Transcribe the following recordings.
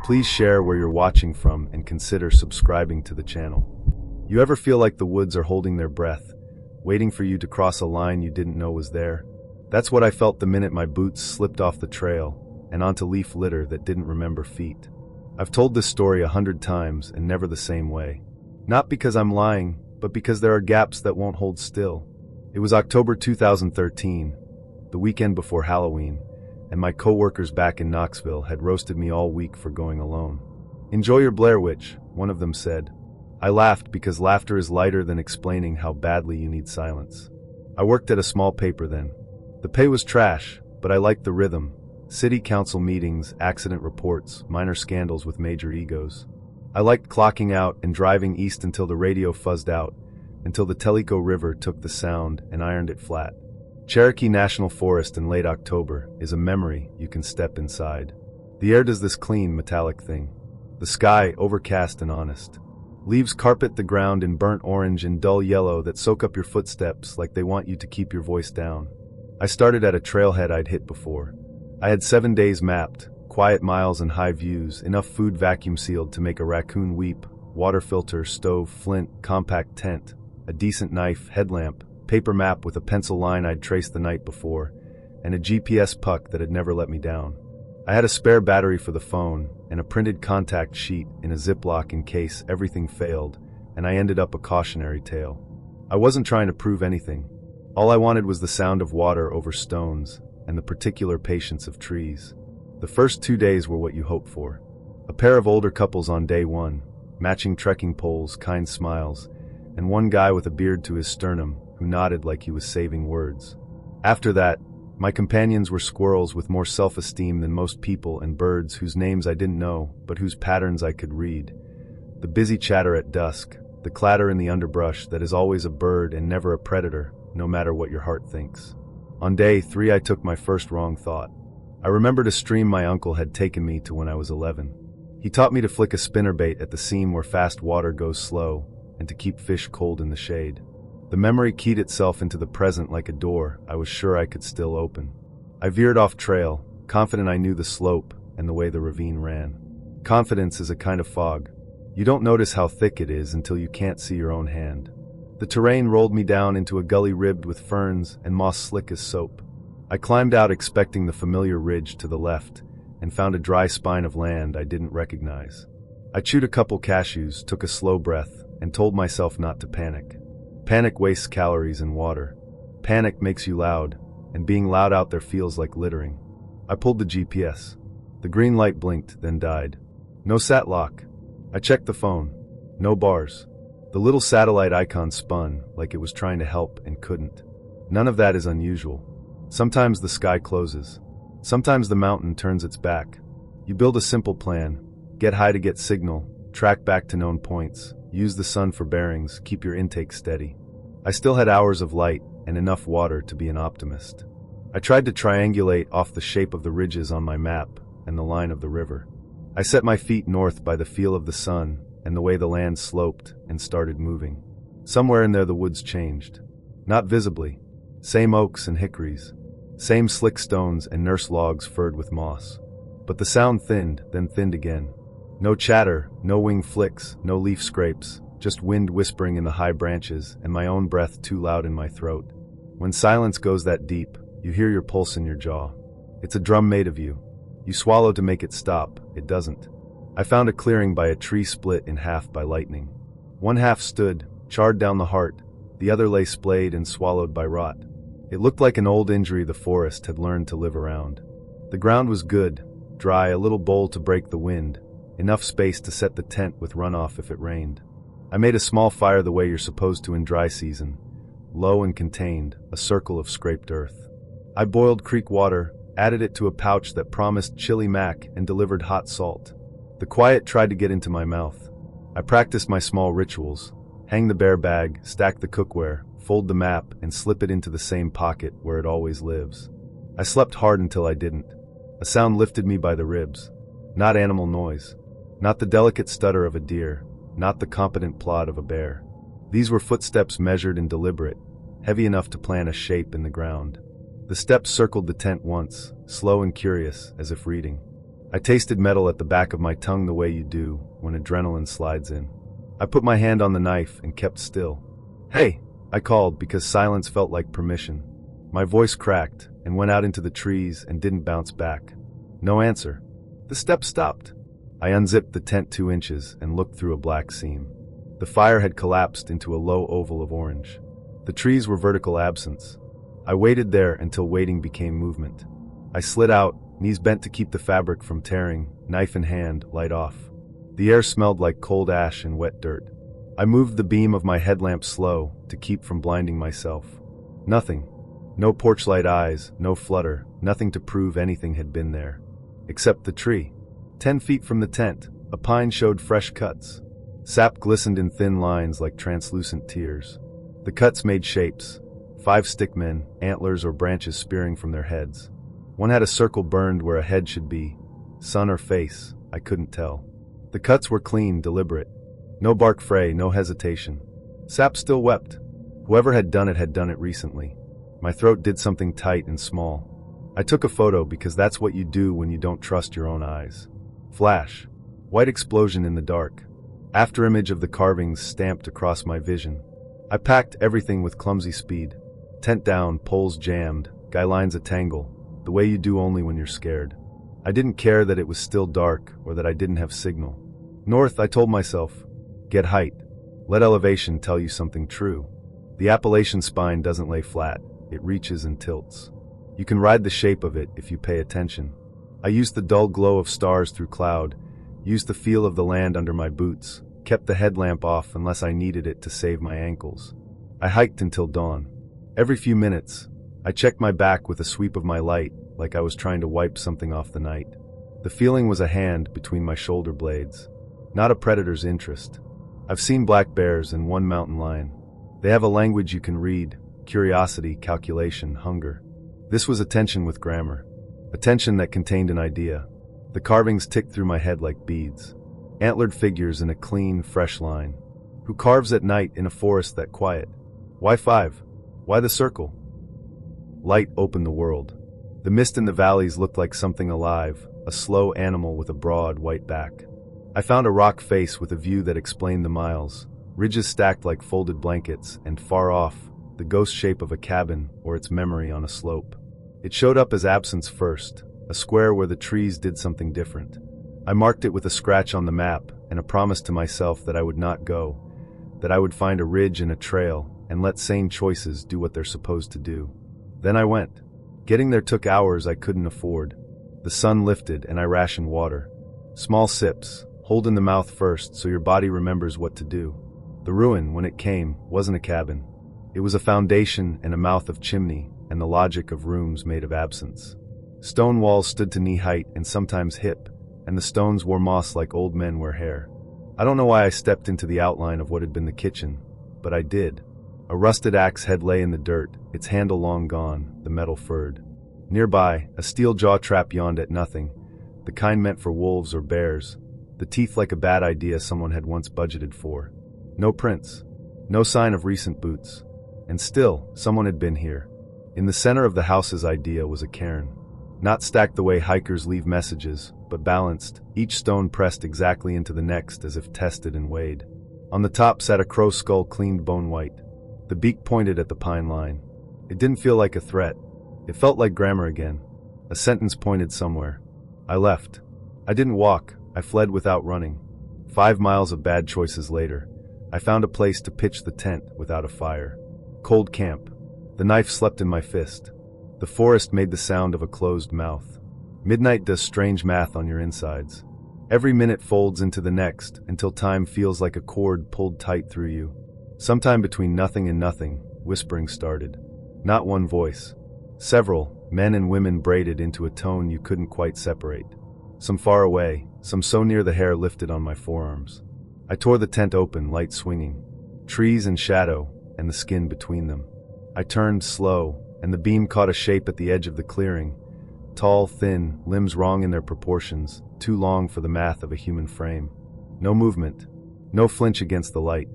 Please share where you're watching from and consider subscribing to the channel. You ever feel like the woods are holding their breath, waiting for you to cross a line you didn't know was there? That's what I felt the minute my boots slipped off the trail and onto leaf litter that didn't remember feet. I've told this story 100 times and never the same way. Not because I'm lying, but because there are gaps that won't hold still. It was October 2013, the weekend before Halloween, and my co-workers back in Knoxville had roasted me all week for going alone. "Enjoy your Blair Witch," one of them said. I laughed because laughter is lighter than explaining how badly you need silence. I worked at a small paper then. The pay was trash, but I liked the rhythm. City council meetings, accident reports, minor scandals with major egos. I liked clocking out and driving east until the radio fuzzed out, until the Tellico River took the sound and ironed it flat. Cherokee National Forest in late October is a memory you can step inside. The air does this clean, metallic thing. The sky, overcast and honest. Leaves carpet the ground in burnt orange and dull yellow that soak up your footsteps like they want you to keep your voice down. I started at a trailhead I'd hit before. I had 7 days mapped, quiet miles and high views, enough food vacuum sealed to make a raccoon weep, water filter, stove, flint, compact tent, a decent knife, headlamp, paper map with a pencil line I'd traced the night before, and a GPS puck that had never let me down. I had a spare battery for the phone and a printed contact sheet in a Ziploc in case everything failed, and I ended up a cautionary tale. I wasn't trying to prove anything. All I wanted was the sound of water over stones and the particular patience of trees. The first 2 days were what you hope for. A pair of older couples on day one, matching trekking poles, kind smiles, and one guy with a beard to his sternum who nodded like he was saving words. After that, my companions were squirrels with more self-esteem than most people and birds whose names I didn't know, but whose patterns I could read. The busy chatter at dusk, the clatter in the underbrush that is always a bird and never a predator, no matter what your heart thinks. On day 3 I took my first wrong thought. I remembered a stream my uncle had taken me to when I was 11. He taught me to flick a spinnerbait at the seam where fast water goes slow, and to keep fish cold in the shade. The memory keyed itself into the present like a door I was sure I could still open. I veered off trail, confident I knew the slope and the way the ravine ran. Confidence is a kind of fog. You don't notice how thick it is until you can't see your own hand. The terrain rolled me down into a gully ribbed with ferns and moss slick as soap. I climbed out expecting the familiar ridge to the left and found a dry spine of land I didn't recognize. I chewed a couple cashews, took a slow breath, and told myself not to panic. Panic wastes calories and water. Panic makes you loud, and being loud out there feels like littering. I pulled the GPS. The green light blinked, then died. No sat lock. I checked the phone. No bars. The little satellite icon spun like it was trying to help and couldn't. None of that is unusual. Sometimes the sky closes. Sometimes the mountain turns its back. You build a simple plan. Get high to get signal. Track back to known points. Use the sun for bearings. Keep your intake steady. I still had hours of light and enough water to be an optimist. I tried to triangulate off the shape of the ridges on my map and the line of the river. I set my feet north by the feel of the sun and the way the land sloped and started moving. Somewhere in there the woods changed. Not visibly. Same oaks and hickories. Same slick stones and nurse logs furred with moss. But the sound thinned, then thinned again. No chatter, no wing flicks, no leaf scrapes, just wind whispering in the high branches and my own breath too loud in my throat. When silence goes that deep, you hear your pulse in your jaw. It's a drum made of you. You swallow to make it stop, it doesn't. I found a clearing by a tree split in half by lightning. One half stood, charred down the heart, the other lay splayed and swallowed by rot. It looked like an old injury the forest had learned to live around. The ground was good, dry, a little bowl to break the wind, enough space to set the tent with runoff if it rained. I made a small fire the way you're supposed to in dry season, low and contained, a circle of scraped earth. I boiled creek water, added it to a pouch that promised chili mac and delivered hot salt. The quiet tried to get into my mouth. I practiced my small rituals, hang the bear bag, stack the cookware, fold the map, and slip it into the same pocket where it always lives. I slept hard until I didn't. A sound lifted me by the ribs. Not animal noise. Not the delicate stutter of a deer. Not the competent plod of a bear. These were footsteps measured and deliberate, heavy enough to plant a shape in the ground. The steps circled the tent once, slow and curious, as if reading. I tasted metal at the back of my tongue the way you do when adrenaline slides in. I put my hand on the knife and kept still. "Hey!" I called because silence felt like permission. My voice cracked and went out into the trees and didn't bounce back. No answer. The steps stopped. I unzipped the tent 2 inches and looked through a black seam. The fire had collapsed into a low oval of orange. The trees were vertical absence. I waited there until waiting became movement. I slid out, knees bent to keep the fabric from tearing, knife in hand, light off. The air smelled like cold ash and wet dirt. I moved the beam of my headlamp slow to keep from blinding myself. Nothing. No porchlight eyes, no flutter, nothing to prove anything had been there. Except the tree. 10 feet from the tent, a pine showed fresh cuts. Sap glistened in thin lines like translucent tears. The cuts made shapes. 5 stickmen, antlers or branches spearing from their heads. One had a circle burned where a head should be. Sun or face, I couldn't tell. The cuts were clean, deliberate. No bark fray, no hesitation. Sap still wept. Whoever had done it recently. My throat did something tight and small. I took a photo because that's what you do when you don't trust your own eyes. Flash. White explosion in the dark. Afterimage of the carvings stamped across my vision. I packed everything with clumsy speed. Tent down, poles jammed, guy lines a tangle, the way you do only when you're scared. I didn't care that it was still dark or that I didn't have signal. North, I told myself. Get height. Let elevation tell you something true. The Appalachian spine doesn't lay flat, it reaches and tilts. You can ride the shape of it if you pay attention. I used the dull glow of stars through cloud, used the feel of the land under my boots, kept the headlamp off unless I needed it to save my ankles. I hiked until dawn. Every few minutes, I checked my back with a sweep of my light, like I was trying to wipe something off the night. The feeling was a hand between my shoulder blades, not a predator's interest. I've seen black bears and one mountain lion. They have a language you can read, curiosity, calculation, hunger. This was attention with grammar, attention that contained an idea. The carvings ticked through my head like beads. Antlered figures in a clean, fresh line. Who carves at night in a forest that quiet? Why 5? Why the circle? Light opened the world. The mist in the valleys looked like something alive, a slow animal with a broad, white back. I found a rock face with a view that explained the miles, ridges stacked like folded blankets, and far off, the ghost shape of a cabin or its memory on a slope. It showed up as absence first, a square where the trees did something different. I marked it with a scratch on the map and a promise to myself that I would not go, that I would find a ridge and a trail and let sane choices do what they're supposed to do. Then I went. Getting there took hours I couldn't afford. The sun lifted and I rationed water. Small sips, hold in the mouth first so your body remembers what to do. The ruin, when it came, wasn't a cabin. It was a foundation and a mouth of chimney and the logic of rooms made of absence. Stone walls stood to knee height and sometimes hip, and the stones wore moss like old men wear hair. I don't know why I stepped into the outline of what had been the kitchen, but I did. A rusted axe head lay in the dirt, its handle long gone, the metal furred. Nearby, a steel jaw trap yawned at nothing, the kind meant for wolves or bears, the teeth like a bad idea someone had once budgeted for. No prints, no sign of recent boots. And still, someone had been here. In the center of the house's idea was a cairn. Not stacked the way hikers leave messages, but balanced, each stone pressed exactly into the next as if tested and weighed. On the top sat a crow skull cleaned bone white. The beak pointed at the pine line. It didn't feel like a threat. It felt like grammar again. A sentence pointed somewhere. I left. I didn't walk, I fled without running. 5 miles of bad choices later, I found a place to pitch the tent without a fire. Cold camp. The knife slept in my fist. The forest made the sound of a closed mouth. Midnight does strange math on your insides. Every minute folds into the next until time feels like a cord pulled tight through you. Sometime between nothing and nothing, whispering started. Not one voice. Several, men and women braided into a tone you couldn't quite separate. Some far away, some so near the hair lifted on my forearms. I tore the tent open, light swinging. Trees and shadow, and the skin between them. I turned slow, and the beam caught a shape at the edge of the clearing. Tall, thin, limbs wrong in their proportions, too long for the math of a human frame. No movement, no flinch against the light.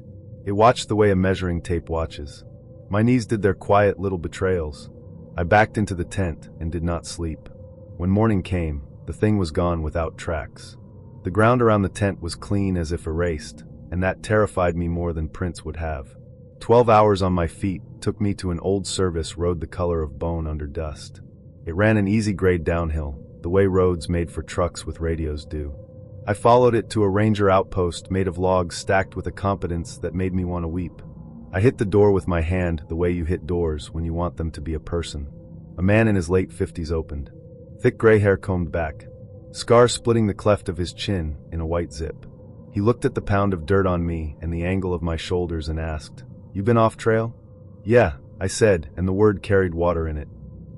It watched the way a measuring tape watches. My knees did their quiet little betrayals. I backed into the tent and did not sleep. When morning came, The thing was gone without tracks. The ground around the tent was clean as if erased, and that terrified me more than prints would have. 12 hours on my feet took me to an old service road the color of bone under dust. It ran an easy grade downhill, the way roads made for trucks with radios do. I followed it to a ranger outpost made of logs stacked with a competence that made me want to weep. I hit the door with my hand the way you hit doors when you want them to be a person. A man in his late 50s opened. Thick gray hair combed back. Scar splitting the cleft of his chin in a white zip. He looked at the pound of dirt on me and the angle of my shoulders and asked, "You been off trail?" "Yeah," I said, and the word carried water in it.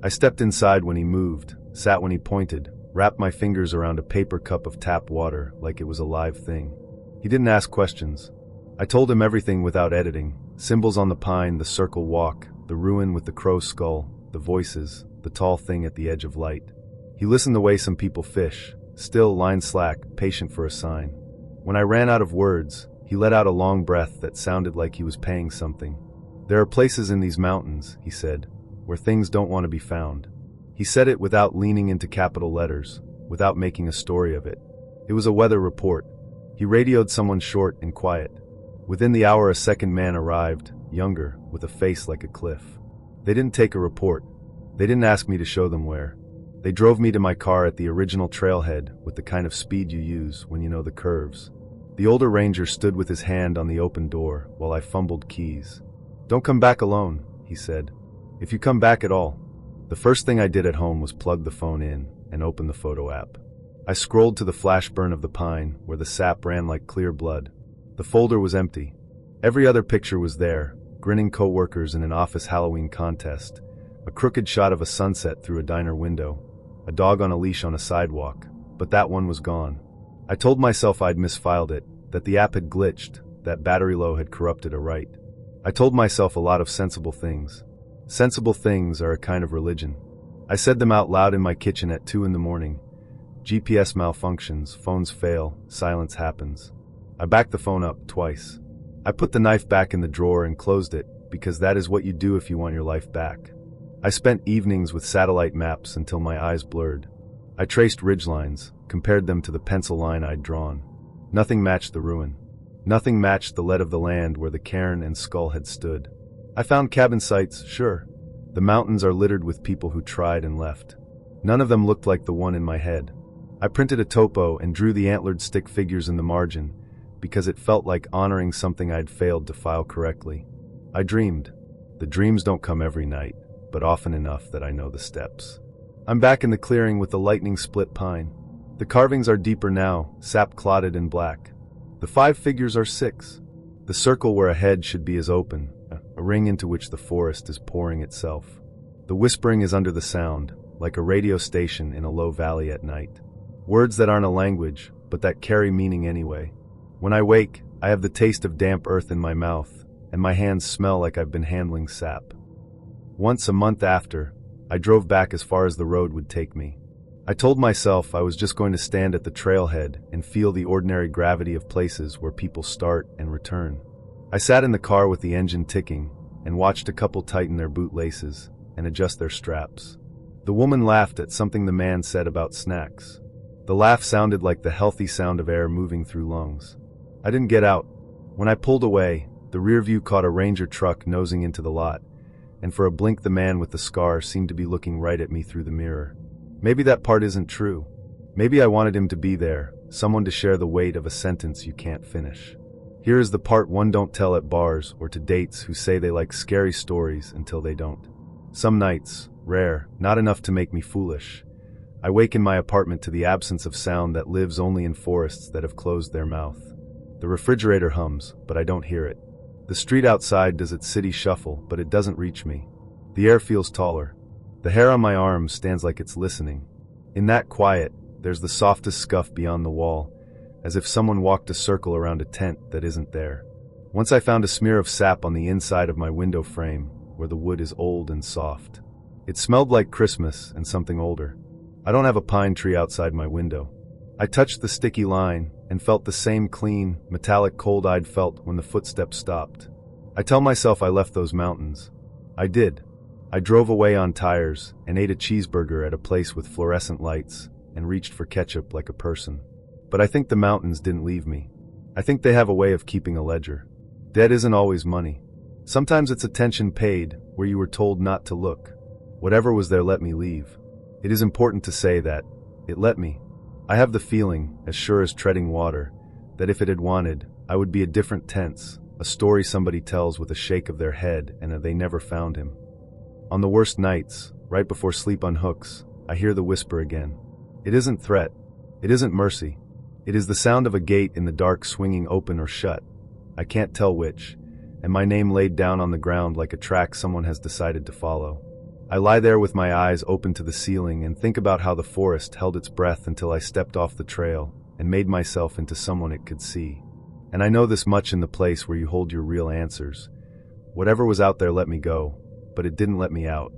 I stepped inside when he moved, sat when he pointed, wrapped my fingers around a paper cup of tap water like it was a live thing. He didn't ask questions. I told him everything without editing. Symbols on the pine, the circle walk, the ruin with the crow skull, the voices, the tall thing at the edge of light. He listened the way some people fish, still, line slack, patient for a sign. When I ran out of words, he let out a long breath that sounded like he was paying something. "There are places in these mountains," he said, "where things don't want to be found." He said it without leaning into capital letters, without making a story of it. It was a weather report. He radioed someone short and quiet. Within the hour a second man arrived, younger, with a face like a cliff. They didn't take a report. They didn't ask me to show them where. They drove me to my car at the original trailhead with the kind of speed you use when you know the curves. The older ranger stood with his hand on the open door while I fumbled keys. "Don't come back alone," he said. "If you come back at all." The first thing I did at home was plug the phone in and open the photo app. I scrolled to the flash burn of the pine where the sap ran like clear blood. The folder was empty. Every other picture was there, grinning coworkers in an office Halloween contest, a crooked shot of a sunset through a diner window, a dog on a leash on a sidewalk, but that one was gone. I told myself I'd misfiled it, that the app had glitched, that battery low had corrupted a write. I told myself a lot of sensible things. Sensible things are a kind of religion. I said them out loud in my kitchen at 2 in the morning. GPS malfunctions, phones fail, silence happens. I backed the phone up twice. I put the knife back in the drawer and closed it, because that is what you do if you want your life back. I spent evenings with satellite maps until my eyes blurred. I traced ridgelines, compared them to the pencil line I'd drawn. Nothing matched the ruin. Nothing matched the lead of the land where the cairn and skull had stood. I found cabin sites, sure. The mountains are littered with people who tried and left. None of them looked like the one in my head. I printed a topo and drew the antlered stick figures in the margin, because it felt like honoring something I'd failed to file correctly. I dreamed. The dreams don't come every night, but often enough that I know the steps. I'm back in the clearing with the lightning split pine. The carvings are deeper now, sap clotted and black. The 5 figures are 6. The circle where a head should be is open, a ring into which the forest is pouring itself. The whispering is under the sound, like a radio station in a low valley at night. Words that aren't a language, but that carry meaning anyway. When I wake, I have the taste of damp earth in my mouth, and my hands smell like I've been handling sap. Once a month after, I drove back as far as the road would take me. I told myself I was just going to stand at the trailhead and feel the ordinary gravity of places where people start and return. I sat in the car with the engine ticking and watched a couple tighten their boot laces and adjust their straps. The woman laughed at something the man said about snacks. The laugh sounded like the healthy sound of air moving through lungs. I didn't get out. When I pulled away, the rear view caught a Ranger truck nosing into the lot, and for a blink the man with the scar seemed to be looking right at me through the mirror. Maybe that part isn't true. Maybe I wanted him to be there, someone to share the weight of a sentence you can't finish. Here is the part one don't tell at bars or to dates who say they like scary stories until they don't. Some nights, rare, not enough to make me foolish, I wake in my apartment to the absence of sound that lives only in forests that have closed their mouth. The refrigerator hums, but I don't hear it. The street outside does its city shuffle, but it doesn't reach me. The air feels taller. The hair on my arms stands like it's listening. In that quiet, there's the softest scuff beyond the wall, as if someone walked a circle around a tent that isn't there. Once I found a smear of sap on the inside of my window frame, where the wood is old and soft. It smelled like Christmas and something older. I don't have a pine tree outside my window. I touched the sticky line and felt the same clean, metallic cold I'd felt when the footsteps stopped. I tell myself I left those mountains. I did. I drove away on tires and ate a cheeseburger at a place with fluorescent lights, and reached for ketchup like a person. But I think the mountains didn't leave me. I think they have a way of keeping a ledger. Debt isn't always money. Sometimes it's attention paid where you were told not to look. Whatever was there let me leave. It is important to say that it let me. I have the feeling, as sure as treading water, that if it had wanted, I would be a different tense, a story somebody tells with a shake of their head and they never found him. On the worst nights, right before sleep unhooks, I hear the whisper again. It isn't threat. It isn't mercy. It is the sound of a gate in the dark swinging open or shut. I can't tell which, and my name laid down on the ground like a track someone has decided to follow. I lie there with my eyes open to the ceiling and think about how the forest held its breath until I stepped off the trail and made myself into someone it could see. And I know this much in the place where you hold your real answers. Whatever was out there let me go, but it didn't let me out.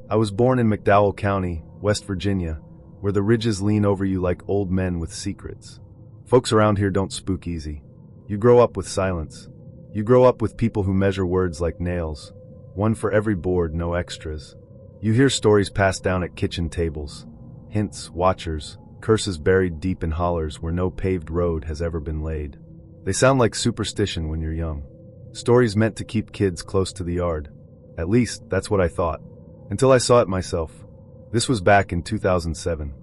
I was born in McDowell County, West Virginia, where the ridges lean over you like old men with secrets. Folks around here don't spook easy. You grow up with silence. You grow up with people who measure words like nails. One for every board, no extras. You hear stories passed down at kitchen tables. Hints, watchers, curses buried deep in hollers where no paved road has ever been laid. They sound like superstition when you're young. Stories meant to keep kids close to the yard. At least, that's what I thought. Until I saw it myself. This was back in 2007.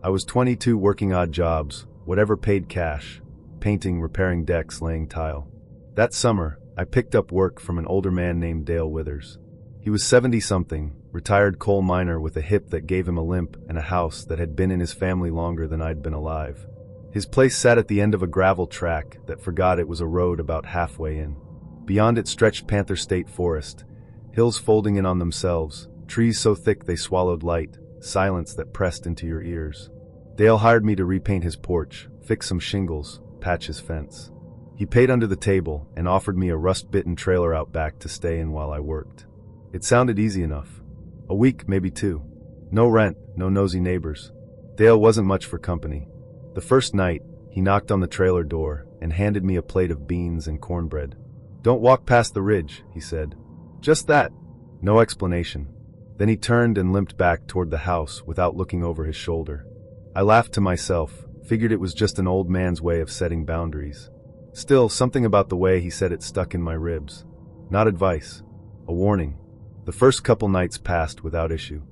I was 22 working odd jobs, whatever paid cash, painting, repairing decks, laying tile. That summer, I picked up work from an older man named Dale Withers. He was 70-something, retired coal miner with a hip that gave him a limp and a house that had been in his family longer than I'd been alive. His place sat at the end of a gravel track that forgot it was a road about halfway in. Beyond it stretched Panther State Forest, hills folding in on themselves, trees so thick they swallowed light, silence that pressed into your ears. Dale hired me to repaint his porch, fix some shingles, patch his fence. He paid under the table and offered me a rust-bitten trailer out back to stay in while I worked. It sounded easy enough. A week, maybe two. No rent, no nosy neighbors. Dale wasn't much for company. The first night, he knocked on the trailer door and handed me a plate of beans and cornbread. "Don't walk past the ridge," he said. Just that. No explanation. Then he turned and limped back toward the house without looking over his shoulder. I laughed to myself, figured it was just an old man's way of setting boundaries. Still, something about the way he said it stuck in my ribs. Not advice. A warning. The first couple nights passed without issue.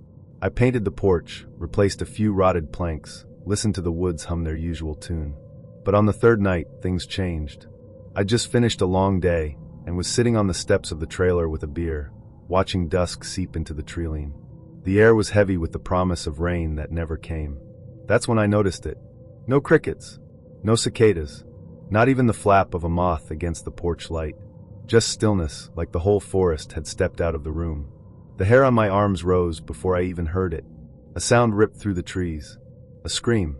I painted the porch, replaced a few rotted planks, listened to the woods hum their usual tune. But on the third night, things changed. I'd just finished a long day and was sitting on the steps of the trailer with a beer, watching dusk seep into the treeline. The air was heavy with the promise of rain that never came. That's when I noticed it. No crickets. No cicadas. Not even the flap of a moth against the porch light. Just stillness, like the whole forest had stepped out of the room. The hair on my arms rose before I even heard it. A sound ripped through the trees. A scream.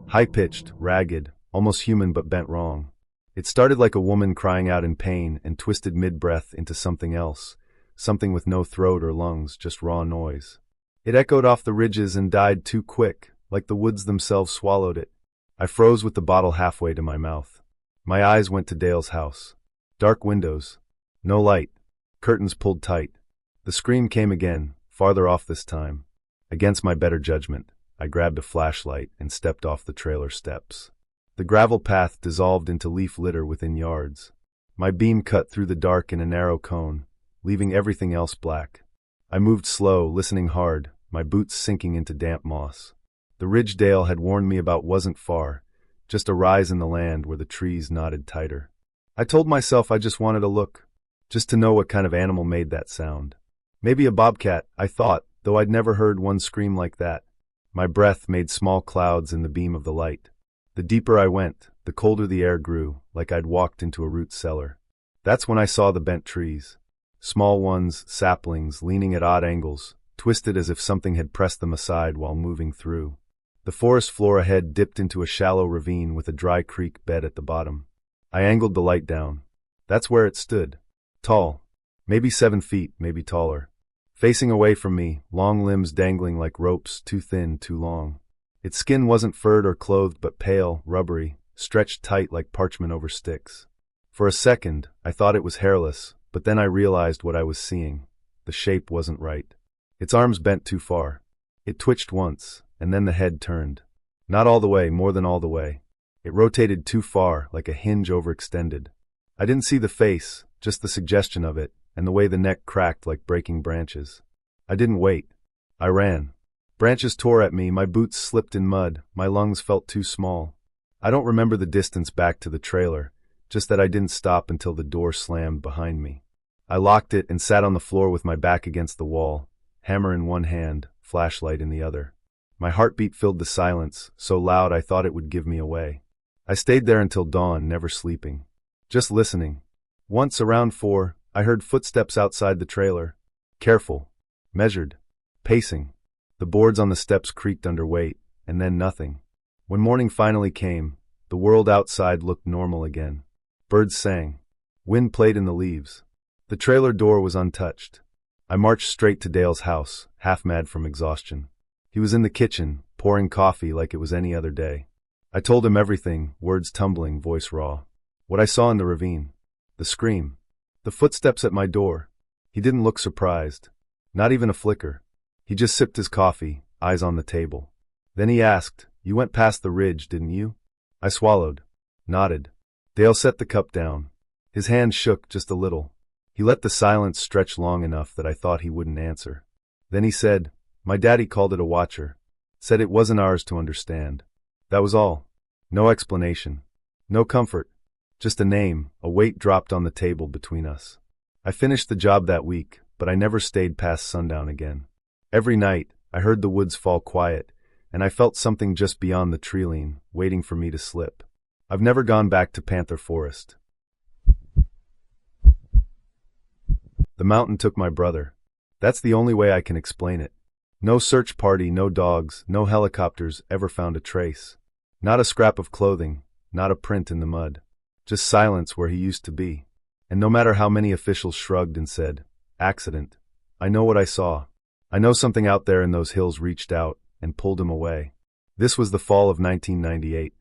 High-pitched, ragged, almost human but bent wrong. It started like a woman crying out in pain and twisted mid-breath into something else, something with no throat or lungs, just raw noise. It echoed off the ridges and died too quick, like the woods themselves swallowed it. I froze with the bottle halfway to my mouth. My eyes went to Dale's house. Dark windows. No light. Curtains pulled tight. The scream came again, farther off this time. Against my better judgment, I grabbed a flashlight and stepped off the trailer steps. The gravel path dissolved into leaf litter within yards. My beam cut through the dark in a narrow cone, leaving everything else black. I moved slow, listening hard, my boots sinking into damp moss. The ridge Dale had warned me about wasn't far, just a rise in the land where the trees nodded tighter. I told myself I just wanted a look, just to know what kind of animal made that sound. Maybe a bobcat, I thought, though I'd never heard one scream like that. My breath made small clouds in the beam of the light. The deeper I went, the colder the air grew, like I'd walked into a root cellar. That's when I saw the bent trees. Small ones, saplings, leaning at odd angles, twisted as if something had pressed them aside while moving through. The forest floor ahead dipped into a shallow ravine with a dry creek bed at the bottom. I angled the light down. That's where it stood. Tall. Maybe 7 feet, maybe taller. Facing away from me, long limbs dangling like ropes, too thin, too long. Its skin wasn't furred or clothed but pale, rubbery, stretched tight like parchment over sticks. For a second, I thought it was hairless, but then I realized what I was seeing. The shape wasn't right. Its arms bent too far. It twitched once, and then the head turned. Not all the way, more than all the way. It rotated too far, like a hinge overextended. I didn't see the face, just the suggestion of it, and the way the neck cracked like breaking branches. I didn't wait. I ran. Branches tore at me, my boots slipped in mud, my lungs felt too small. I don't remember the distance back to the trailer, just that I didn't stop until the door slammed behind me. I locked it and sat on the floor with my back against the wall, hammer in one hand, flashlight in the other. My heartbeat filled the silence, so loud I thought it would give me away. I stayed there until dawn, never sleeping. Just listening. Once, around 4, I heard footsteps outside the trailer. Careful. Measured. Pacing. The boards on the steps creaked under weight, and then nothing. When morning finally came, the world outside looked normal again. Birds sang. Wind played in the leaves. The trailer door was untouched. I marched straight to Dale's house, half mad from exhaustion. He was in the kitchen, pouring coffee like it was any other day. I told him everything, words tumbling, voice raw. What I saw in the ravine. The scream. The footsteps at my door. He didn't look surprised. Not even a flicker. He just sipped his coffee, eyes on the table. Then he asked, "You went past the ridge, didn't you?" I swallowed. Nodded. Dale set the cup down. His hand shook just a little. He let the silence stretch long enough that I thought he wouldn't answer. Then he said, "My daddy called it a watcher. Said it wasn't ours to understand." That was all. No explanation. No comfort. Just a name, a weight dropped on the table between us. I finished the job that week, but I never stayed past sundown again. Every night, I heard the woods fall quiet, and I felt something just beyond the treeline, waiting for me to slip. I've never gone back to Panther Forest. The mountain took my brother. That's the only way I can explain it. No search party, no dogs, no helicopters ever found a trace. Not a scrap of clothing, not a print in the mud. Just silence where he used to be. And no matter how many officials shrugged and said, "Accident," I know what I saw. I know something out there in those hills reached out and pulled him away. This was the fall of 1998.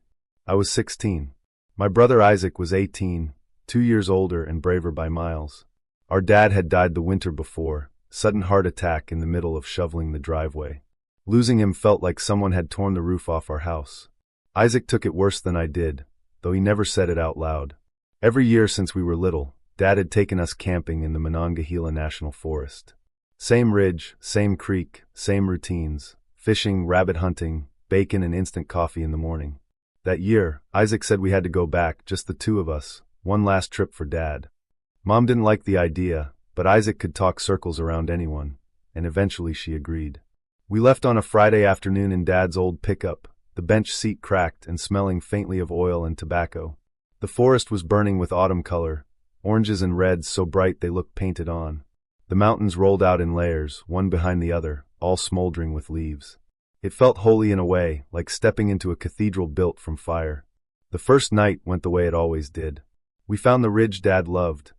I was 16. My brother Isaac was 18, 2 years older and braver by miles. Our dad had died the winter before, sudden heart attack in the middle of shoveling the driveway. Losing him felt like someone had torn the roof off our house. Isaac took it worse than I did, though he never said it out loud. Every year since we were little, Dad had taken us camping in the Monongahela National Forest. Same ridge, same creek, same routines, fishing, rabbit hunting, bacon and instant coffee in the morning. That year, Isaac said we had to go back, just the two of us, one last trip for Dad. Mom didn't like the idea, but Isaac could talk circles around anyone, and eventually she agreed. We left on a Friday afternoon in Dad's old pickup, the bench seat cracked and smelling faintly of oil and tobacco. The forest was burning with autumn color, oranges and reds so bright they looked painted on. The mountains rolled out in layers, one behind the other, all smoldering with leaves. It felt holy in a way, like stepping into a cathedral built from fire. The first night went the way it always did. We found the ridge Dad loved,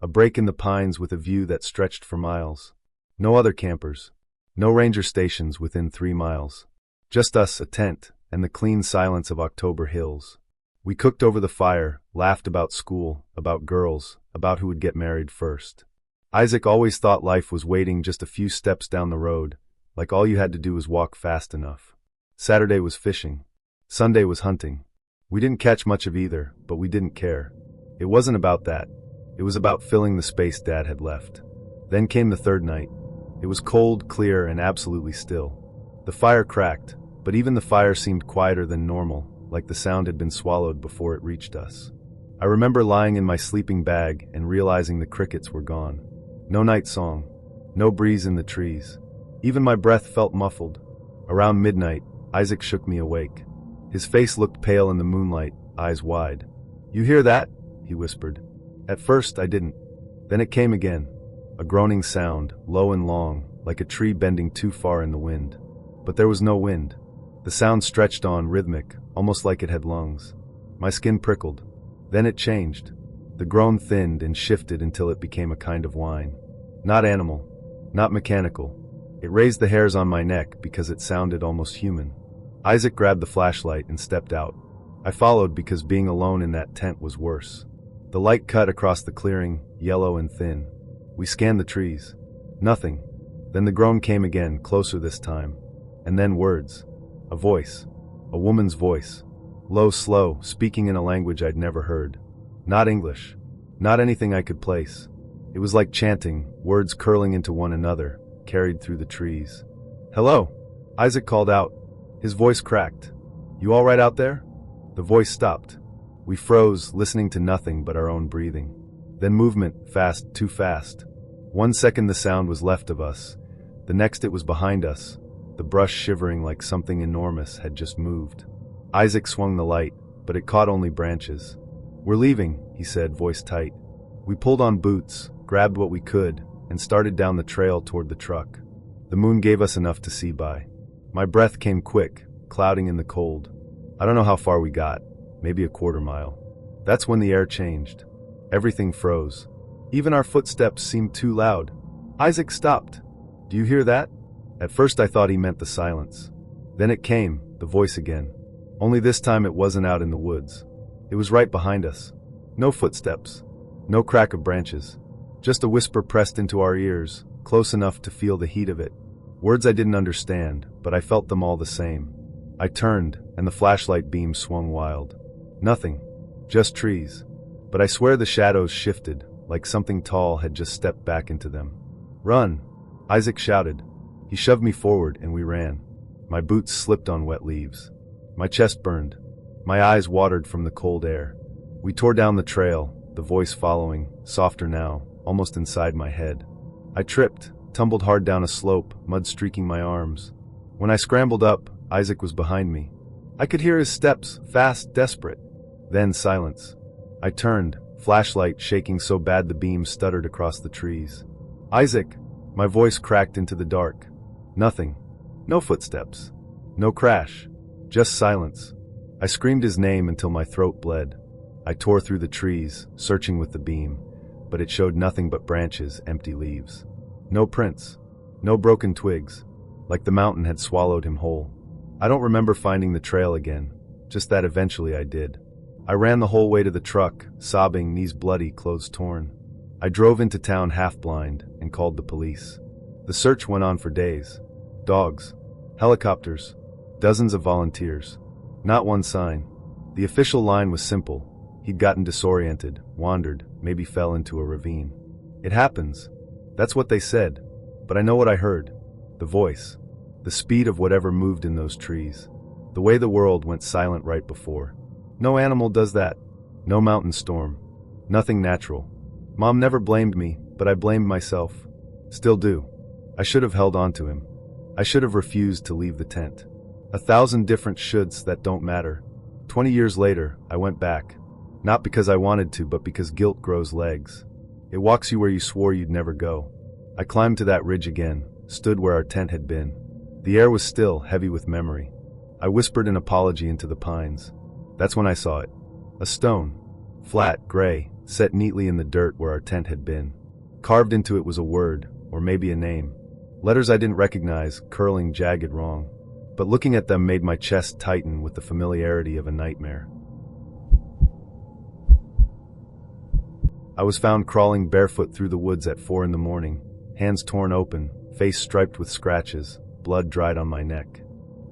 a break in the pines with a view that stretched for miles. No other campers. No ranger stations within 3 miles. Just us, a tent, and the clean silence of October hills. We cooked over the fire, laughed about school, about girls, about who would get married first. Isaac always thought life was waiting just a few steps down the road, like all you had to do was walk fast enough. Saturday was fishing. Sunday was hunting. We didn't catch much of either, but we didn't care. It wasn't about that. It was about filling the space Dad had left. Then came the third night. It was cold, clear, and absolutely still. The fire cracked, but even the fire seemed quieter than normal, like the sound had been swallowed before it reached us. I remember lying in my sleeping bag and realizing the crickets were gone. No night song. No breeze in the trees. Even my breath felt muffled. Around midnight, Isaac shook me awake. His face looked pale in the moonlight, eyes wide. "You hear that?" he whispered. At first, I didn't. Then it came again. A groaning sound, low and long, like a tree bending too far in the wind. But there was no wind. The sound stretched on, rhythmic, almost like it had lungs. My skin prickled. Then it changed. The groan thinned and shifted until it became a kind of whine. Not animal. Not mechanical. It raised the hairs on my neck because it sounded almost human. Isaac grabbed the flashlight and stepped out. I followed because being alone in that tent was worse. The light cut across the clearing, yellow and thin. We scanned the trees. Nothing. Then the groan came again, closer this time. And then words. A voice. A woman's voice. Low, slow, speaking in a language I'd never heard. Not English. Not anything I could place. It was like chanting, words curling into one another, carried through the trees. "Hello," Isaac called out. His voice cracked. "You all right out there?" The voice stopped. We froze, listening to nothing but our own breathing. Then movement, fast, too fast. 1 second the sound was left of us. The next it was behind us, the brush shivering like something enormous had just moved. Isaac swung the light, but it caught only branches. "We're leaving," he said, voice tight. We pulled on boots, grabbed what we could, and started down the trail toward the truck. The moon gave us enough to see by. My breath came quick, clouding in the cold. I don't know how far we got, maybe a quarter mile. That's when the air changed. Everything froze. Even our footsteps seemed too loud. Isaac stopped. "Do you hear that?" At first I thought he meant the silence. Then it came, the voice again. Only this time it wasn't out in the woods. It was right behind us. No footsteps. No crack of branches. Just a whisper pressed into our ears, close enough to feel the heat of it. Words I didn't understand, but I felt them all the same. I turned, and the flashlight beam swung wild. Nothing. Just trees. But I swear the shadows shifted, like something tall had just stepped back into them. "Run!" Isaac shouted. He shoved me forward, and we ran. My boots slipped on wet leaves. My chest burned. My eyes watered from the cold air. We tore down the trail, the voice following, softer now, almost inside my head. I tripped, tumbled hard down a slope, mud streaking my arms. When I scrambled up, Isaac was behind me. I could hear his steps, fast, desperate. Then silence. I turned, flashlight shaking so bad the beam stuttered across the trees. "Isaac!" My voice cracked into the dark. Nothing. No footsteps. No crash. Just silence. I screamed his name until my throat bled. I tore through the trees, searching with the beam, but it showed nothing but branches, empty leaves. No prints. No broken twigs. Like the mountain had swallowed him whole. I don't remember finding the trail again, just that eventually I did. I ran the whole way to the truck, sobbing, knees bloody, clothes torn. I drove into town half blind and called the police. The search went on for days. Dogs. Helicopters. Dozens of volunteers. Not one sign. The official line was simple. He'd gotten disoriented, wandered, maybe fell into a ravine. It happens. That's what they said. But I know what I heard. The voice. The speed of whatever moved in those trees. The way the world went silent right before. No animal does that. No mountain storm. Nothing natural. Mom never blamed me, but I blamed myself. Still do. I should have held on to him. I should have refused to leave the tent. 1,000 different shoulds that don't matter. 20 years later, I went back. Not because I wanted to, but because guilt grows legs. It walks you where you swore you'd never go. I climbed to that ridge again, stood where our tent had been. The air was still, heavy with memory. I whispered an apology into the pines. That's when I saw it. A stone. Flat, gray, set neatly in the dirt where our tent had been. Carved into it was a word, or maybe a name. Letters I didn't recognize, curling jagged wrong. But looking at them made my chest tighten with the familiarity of a nightmare. I was found crawling barefoot through the woods at 4 a.m, hands torn open, face striped with scratches, blood dried on my neck.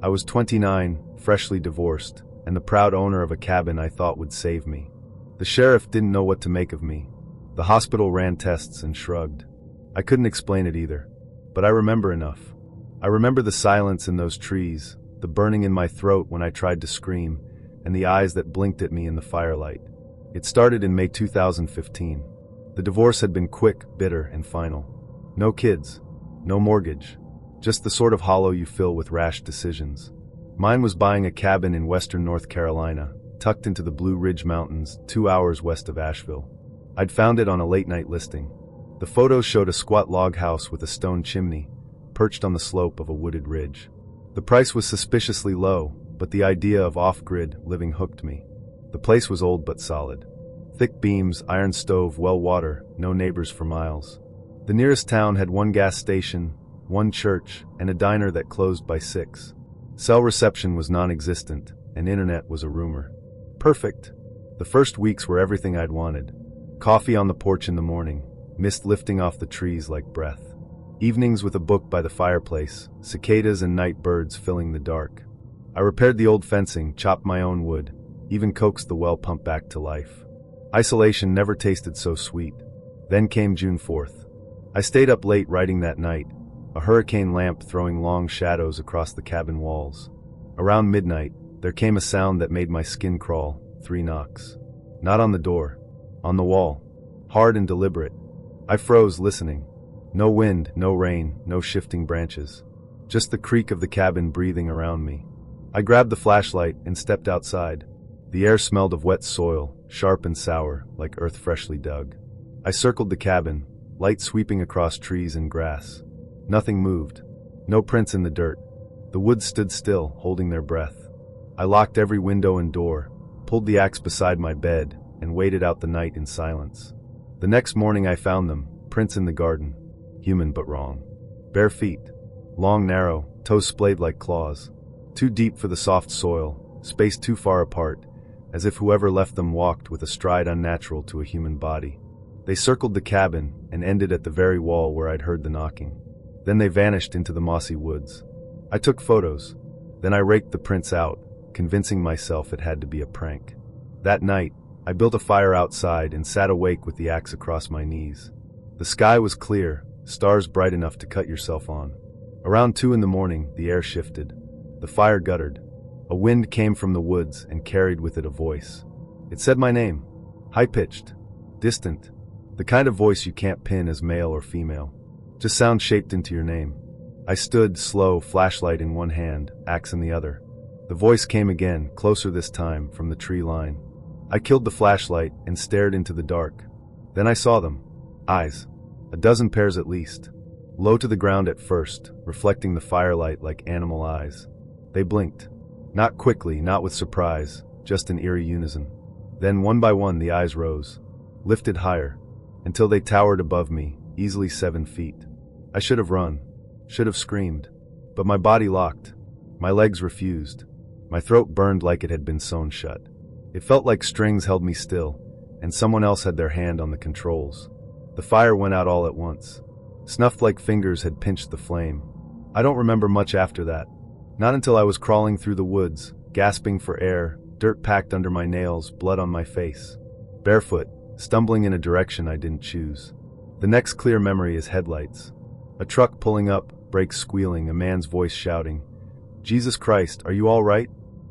I was 29, freshly divorced, and the proud owner of a cabin I thought would save me. The sheriff didn't know what to make of me. The hospital ran tests and shrugged. I couldn't explain it either. But I remember enough. I remember the silence in those trees, the burning in my throat when I tried to scream, and the eyes that blinked at me in the firelight. It started in May 2015. The divorce had been quick, bitter, and final. No kids. No mortgage. Just the sort of hollow you fill with rash decisions. Mine was buying a cabin in western North Carolina, tucked into the Blue Ridge Mountains, 2 hours west of Asheville. I'd found it on a late-night listing. The photos showed a squat log house with a stone chimney, perched on the slope of a wooded ridge. The price was suspiciously low, but the idea of off-grid living hooked me. The place was old but solid. Thick beams, iron stove, well water, no neighbors for miles. The nearest town had one gas station, one church, and a diner that closed by 6. Cell reception was non-existent, and internet was a rumor. Perfect. The first weeks were everything I'd wanted. Coffee on the porch in the morning, mist lifting off the trees like breath. Evenings with a book by the fireplace, cicadas and night birds filling the dark. I repaired the old fencing, chopped my own wood, even coaxed the well pump back to life. Isolation never tasted so sweet. Then came June 4th. I stayed up late writing that night, a hurricane lamp throwing long shadows across the cabin walls. Around midnight, there came a sound that made my skin crawl. 3 knocks. Not on the door. On the wall. Hard and deliberate. I froze, listening. No wind, no rain, no shifting branches. Just the creak of the cabin breathing around me. I grabbed the flashlight and stepped outside. The air smelled of wet soil, sharp and sour, like earth freshly dug. I circled the cabin, light sweeping across trees and grass. Nothing moved. No prints in the dirt. The woods stood still, holding their breath. I locked every window and door, pulled the axe beside my bed, and waited out the night in silence. The next morning I found them, prints in the garden. Human but wrong. Bare feet. Long, narrow, toes splayed like claws. Too deep for the soft soil, spaced too far apart, as if whoever left them walked with a stride unnatural to a human body. They circled the cabin and ended at the very wall where I'd heard the knocking. Then they vanished into the mossy woods. I took photos. Then I raked the prints out, convincing myself it had to be a prank. That night, I built a fire outside and sat awake with the axe across my knees. The sky was clear, stars bright enough to cut yourself on. Around 2 in the morning, the air shifted. The fire guttered. A wind came from the woods and carried with it a voice. It said my name. High-pitched. Distant. The kind of voice you can't pin as male or female. Just sound shaped into your name. I stood, slow, flashlight in one hand, axe in the other. The voice came again, closer this time, from the tree line. I killed the flashlight and stared into the dark. Then I saw them. Eyes. 12 pairs at least. Low to the ground at first, reflecting the firelight like animal eyes. They blinked. Not quickly, not with surprise, just in eerie unison. Then one by one the eyes rose, lifted higher, until they towered above me, easily 7 feet. I should have run, should have screamed, but my body locked. My legs refused. My throat burned like it had been sewn shut. It felt like strings held me still, and someone else had their hand on the controls. The fire went out all at once. Snuffed like fingers had pinched the flame. I don't remember much after that. Not until I was crawling through the woods, gasping for air, dirt packed under my nails, blood on my face. Barefoot, stumbling in a direction I didn't choose. The next clear memory is headlights. A truck pulling up, brakes squealing, a man's voice shouting, "Jesus Christ, are you all right?"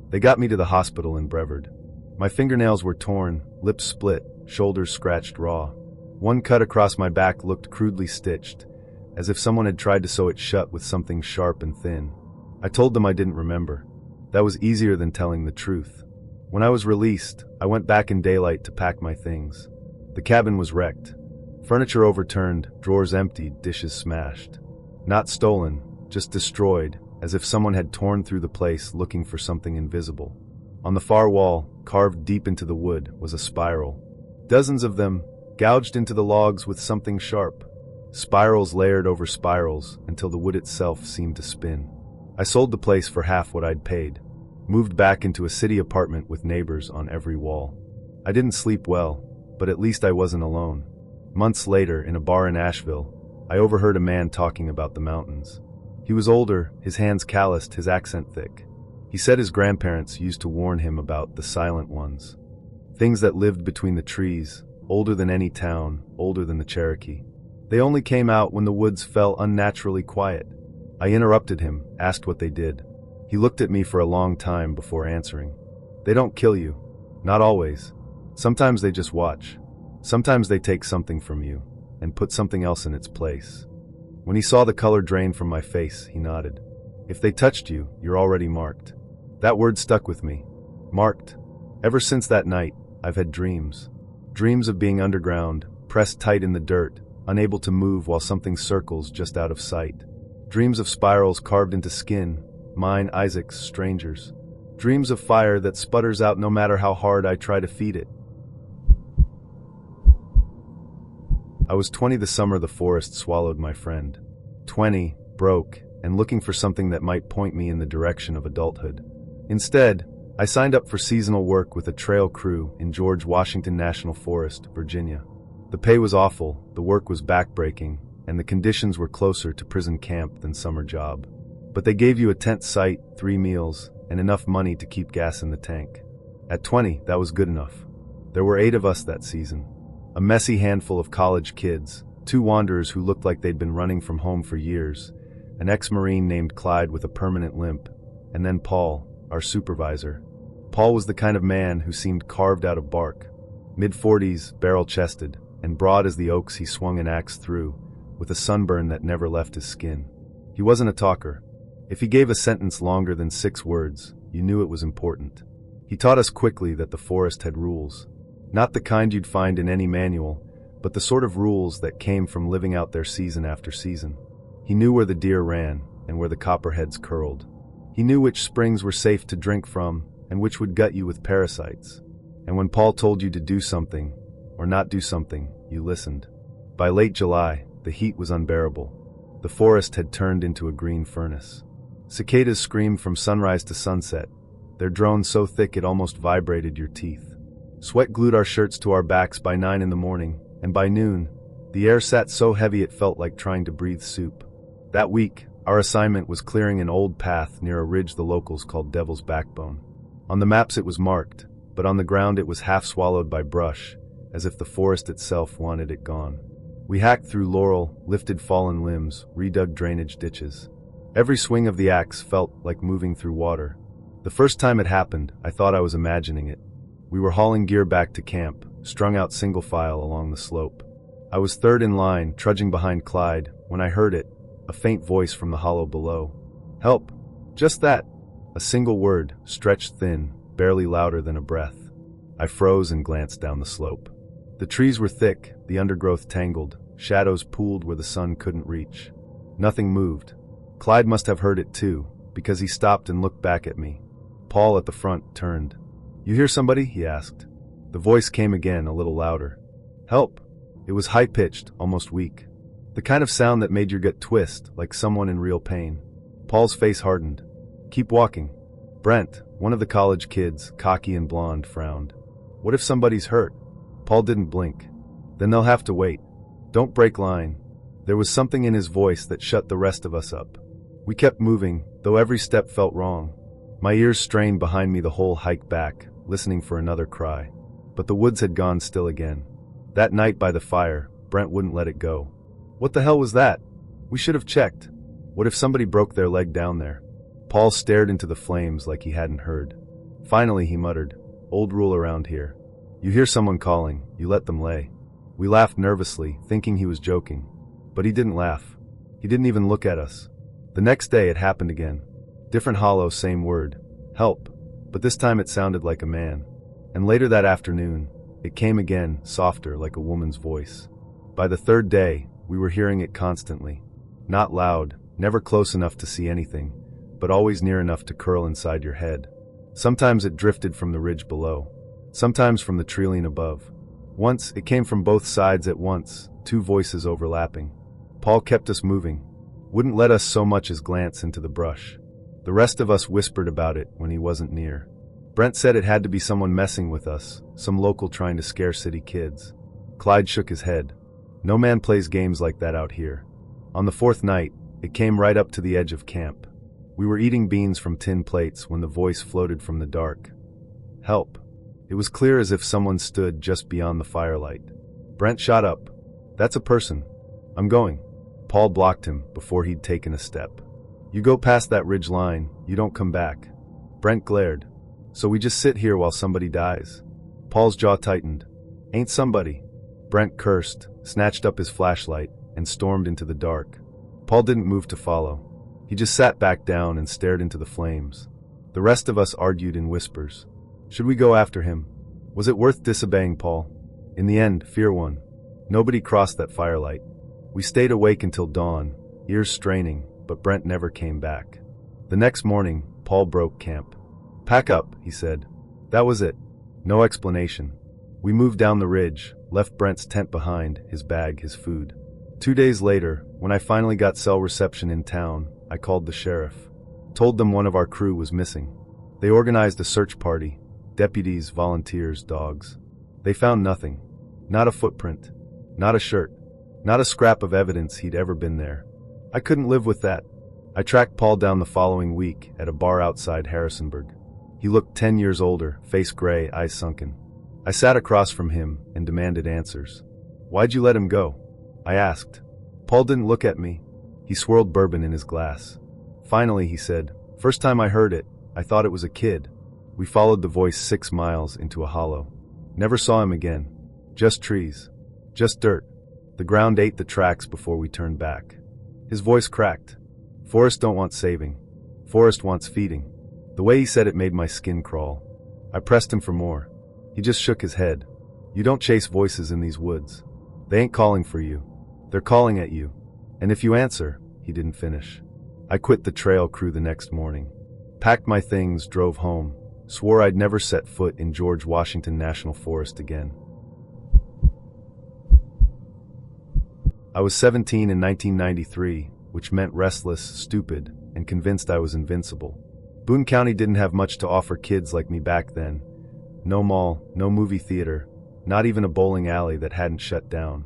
They got me to the hospital in Brevard. My fingernails were torn, lips split, shoulders scratched raw. One cut across my back looked crudely stitched, as if someone had tried to sew it shut with something sharp and thin. I told them I didn't remember. That was easier than telling the truth. When I was released, I went back in daylight to pack my things. The cabin was wrecked. Furniture overturned, drawers emptied, dishes smashed. Not stolen, just destroyed, as if someone had torn through the place looking for something invisible. On the far wall, carved deep into the wood, was a spiral. Dozens of them, gouged into the logs with something sharp. Spirals layered over spirals until the wood itself seemed to spin. I sold the place for half what I'd paid. Moved back into a city apartment with neighbors on every wall. I didn't sleep well, but at least I wasn't alone. Months later, in a bar in Asheville, I overheard a man talking about the mountains. He was older, his hands calloused, his accent thick. He said his grandparents used to warn him about the silent ones. Things that lived between the trees, older than any town, older than the Cherokee. They only came out when the woods fell unnaturally quiet. I interrupted him, asked what they did. He looked at me for a long time before answering. They don't kill you. Not always. Sometimes they just watch. Sometimes they take something from you and put something else in its place. When he saw the color drain from my face, he nodded. If they touched you, you're already marked. That word stuck with me. Marked. Ever since that night, I've had dreams. Dreams of being underground, pressed tight in the dirt, unable to move while something circles just out of sight. Dreams of spirals carved into skin, mine, Isaac's, strangers. Dreams of fire that sputters out no matter how hard I try to feed it. I was 20 the summer the forest swallowed my friend. 20, broke, and looking for something that might point me in the direction of adulthood. Instead, I signed up for seasonal work with a trail crew in George Washington National Forest, Virginia. The pay was awful, the work was backbreaking, and the conditions were closer to prison camp than summer job. But they gave you a tent site, 3 meals, and enough money to keep gas in the tank. At 20, that was good enough. There were 8 of us that season. A messy handful of college kids, 2 wanderers who looked like they'd been running from home for years, an ex-Marine named Clyde with a permanent limp, and then Paul, our supervisor. Paul was the kind of man who seemed carved out of bark. Mid-40s, barrel-chested, and broad as the oaks he swung an axe through, with a sunburn that never left his skin. He wasn't a talker. If he gave a sentence longer than 6 words, you knew it was important. He taught us quickly that the forest had rules. Not the kind you'd find in any manual, but the sort of rules that came from living out there season after season. He knew where the deer ran and where the copperheads curled. He knew which springs were safe to drink from and which would gut you with parasites. And when Paul told you to do something, or not do something, you listened. By late July, the heat was unbearable. The forest had turned into a green furnace. Cicadas screamed from sunrise to sunset, their drone so thick it almost vibrated your teeth. Sweat glued our shirts to our backs by 9 in the morning, and by noon, the air sat so heavy it felt like trying to breathe soup. That week, our assignment was clearing an old path near a ridge the locals called Devil's Backbone. On the maps it was marked, but on the ground it was half swallowed by brush, as if the forest itself wanted it gone. We hacked through laurel, lifted fallen limbs, redug drainage ditches. Every swing of the axe felt like moving through water. The first time it happened, I thought I was imagining it. We were hauling gear back to camp, strung out single file along the slope. I was third in line, trudging behind Clyde, when I heard it, a faint voice from the hollow below. Help! Just that! A single word, stretched thin, barely louder than a breath. I froze and glanced down the slope. The trees were thick, the undergrowth tangled, shadows pooled where the sun couldn't reach. Nothing moved. Clyde must have heard it too, because he stopped and looked back at me. Paul at the front turned. "You hear somebody?" he asked. The voice came again, a little louder. "Help!" It was high-pitched, almost weak. The kind of sound that made your gut twist, like someone in real pain. Paul's face hardened. "Keep walking." Brent, one of the college kids, cocky and blonde, frowned. "What if somebody's hurt?" Paul didn't blink. "Then they'll have to wait. Don't break line." There was something in his voice that shut the rest of us up. We kept moving, though every step felt wrong. My ears strained behind me the whole hike back, listening for another cry. But the woods had gone still again. That night by the fire, Brent wouldn't let it go. "What the hell was that? We should have checked. What if somebody broke their leg down there?" Paul stared into the flames like he hadn't heard. Finally he muttered, "Old rule around here. You hear someone calling, you let them lay." We laughed nervously, thinking he was joking. But he didn't laugh. He didn't even look at us. The next day it happened again. Different hollow, same word. "Help." But this time it sounded like a man. And later that afternoon, it came again, softer, like a woman's voice. By the 3rd day, we were hearing it constantly. Not loud, never close enough to see anything, but always near enough to curl inside your head. Sometimes it drifted from the ridge below. Sometimes from the treeline above. Once, it came from both sides at once, 2 voices overlapping. Paul kept us moving. Wouldn't let us so much as glance into the brush. The rest of us whispered about it when he wasn't near. Brent said it had to be someone messing with us, some local trying to scare city kids. Clyde shook his head. "No man plays games like that out here." On the 4th night, it came right up to the edge of camp. We were eating beans from tin plates when the voice floated from the dark. "Help." It was clear as if someone stood just beyond the firelight. Brent shot up. "That's a person. I'm going." Paul blocked him before he'd taken a step. "You go past that ridge line, you don't come back." Brent glared. "So we just sit here while somebody dies?" Paul's jaw tightened. "Ain't somebody." Brent cursed, snatched up his flashlight, and stormed into the dark. Paul didn't move to follow. He just sat back down and stared into the flames. The rest of us argued in whispers. Should we go after him? Was it worth disobeying Paul? In the end, fear won. Nobody crossed that firelight. We stayed awake until dawn, ears straining, but Brent never came back. The next morning, Paul broke camp. "Pack up," he said. That was it. No explanation. We moved down the ridge, left Brent's tent behind, his bag, his food. 2 days later, when I finally got cell reception in town, I called the sheriff. Told them one of our crew was missing. They organized a search party. Deputies, volunteers, dogs. They found nothing. Not a footprint. Not a shirt. Not a scrap of evidence he'd ever been there. I couldn't live with that. I tracked Paul down the following week at a bar outside Harrisonburg. He looked 10 years older, face gray, eyes sunken. I sat across from him and demanded answers. "Why'd you let him go?" I asked. Paul didn't look at me. He swirled bourbon in his glass. Finally, he said, "First time I heard it, I thought it was a kid." We followed the voice 6 miles into a hollow. Never saw him again. Just trees. Just dirt. The ground ate the tracks before we turned back. His voice cracked. "Forest don't want saving. Forest wants feeding." The way he said it made my skin crawl. I pressed him for more. He just shook his head. "You don't chase voices in these woods. They ain't calling for you. They're calling at you. And if you answer," he didn't finish. I quit the trail crew the next morning. Packed my things, drove home. Swore I'd never set foot in George Washington National Forest again. I was 17 in 1993, which meant restless, stupid, and convinced I was invincible. Boone County didn't have much to offer kids like me back then. No mall, no movie theater, not even a bowling alley that hadn't shut down.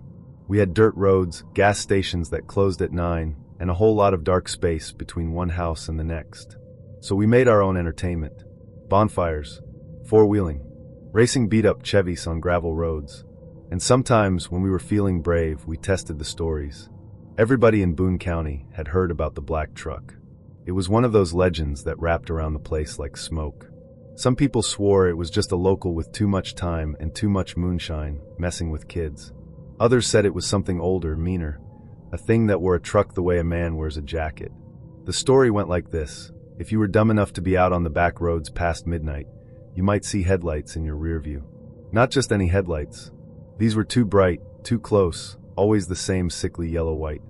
We had dirt roads, gas stations that closed at 9, and a whole lot of dark space between one house and the next. So we made our own entertainment. Bonfires, four-wheeling, racing beat-up Chevys on gravel roads. And sometimes, when we were feeling brave, we tested the stories. Everybody in Boone County had heard about the black truck. It was one of those legends that wrapped around the place like smoke. Some people swore it was just a local with too much time and too much moonshine, messing with kids. Others said it was something older, meaner, a thing that wore a truck the way a man wears a jacket. The story went like this. If you were dumb enough to be out on the back roads past midnight, you might see headlights in your rear view. Not just any headlights. These were too bright, too close, always the same sickly yellow-white.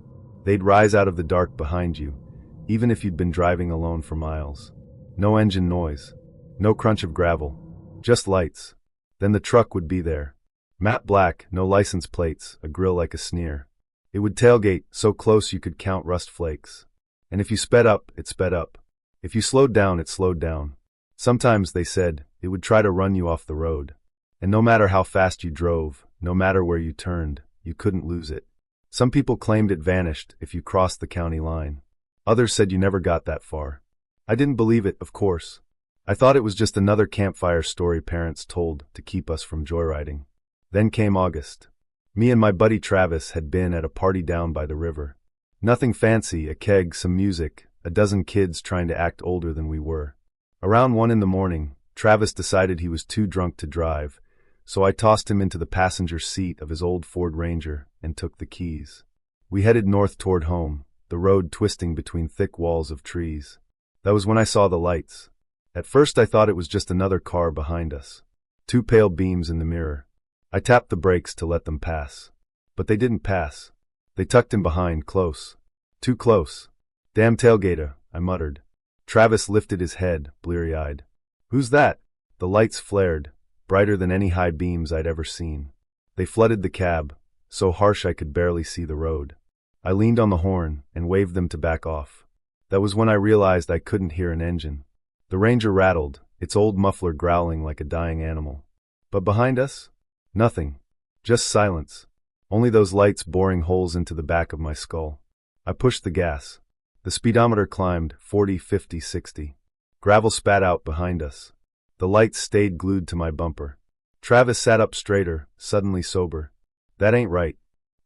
They'd rise out of the dark behind you, even if you'd been driving alone for miles. No engine noise. No crunch of gravel. Just lights. Then the truck would be there. Matte black, no license plates, a grill like a sneer. It would tailgate so close you could count rust flakes. And if you sped up, it sped up. If you slowed down, it slowed down. Sometimes, they said, it would try to run you off the road. And no matter how fast you drove, no matter where you turned, you couldn't lose it. Some people claimed it vanished if you crossed the county line. Others said you never got that far. I didn't believe it, of course. I thought it was just another campfire story parents told to keep us from joyriding. Then came August. Me and my buddy Travis had been at a party down by the river. Nothing fancy, a keg, some music, a dozen kids trying to act older than we were. Around 1 a.m, Travis decided he was too drunk to drive, so I tossed him into the passenger seat of his old Ford Ranger and took the keys. We headed north toward home, the road twisting between thick walls of trees. That was when I saw the lights. At first I thought it was just another car behind us. 2 pale beams in the mirror. I tapped the brakes to let them pass. But they didn't pass. They tucked in behind, close. Too close. "Damn tailgater," I muttered. Travis lifted his head, bleary-eyed. "Who's that?" The lights flared, brighter than any high beams I'd ever seen. They flooded the cab, so harsh I could barely see the road. I leaned on the horn and waved them to back off. That was when I realized I couldn't hear an engine. The Ranger rattled, its old muffler growling like a dying animal. But behind us? Nothing. Just silence. Only those lights boring holes into the back of my skull. I pushed the gas. The speedometer climbed 40, 50, 60. Gravel spat out behind us. The lights stayed glued to my bumper. Travis sat up straighter, suddenly sober. "That ain't right."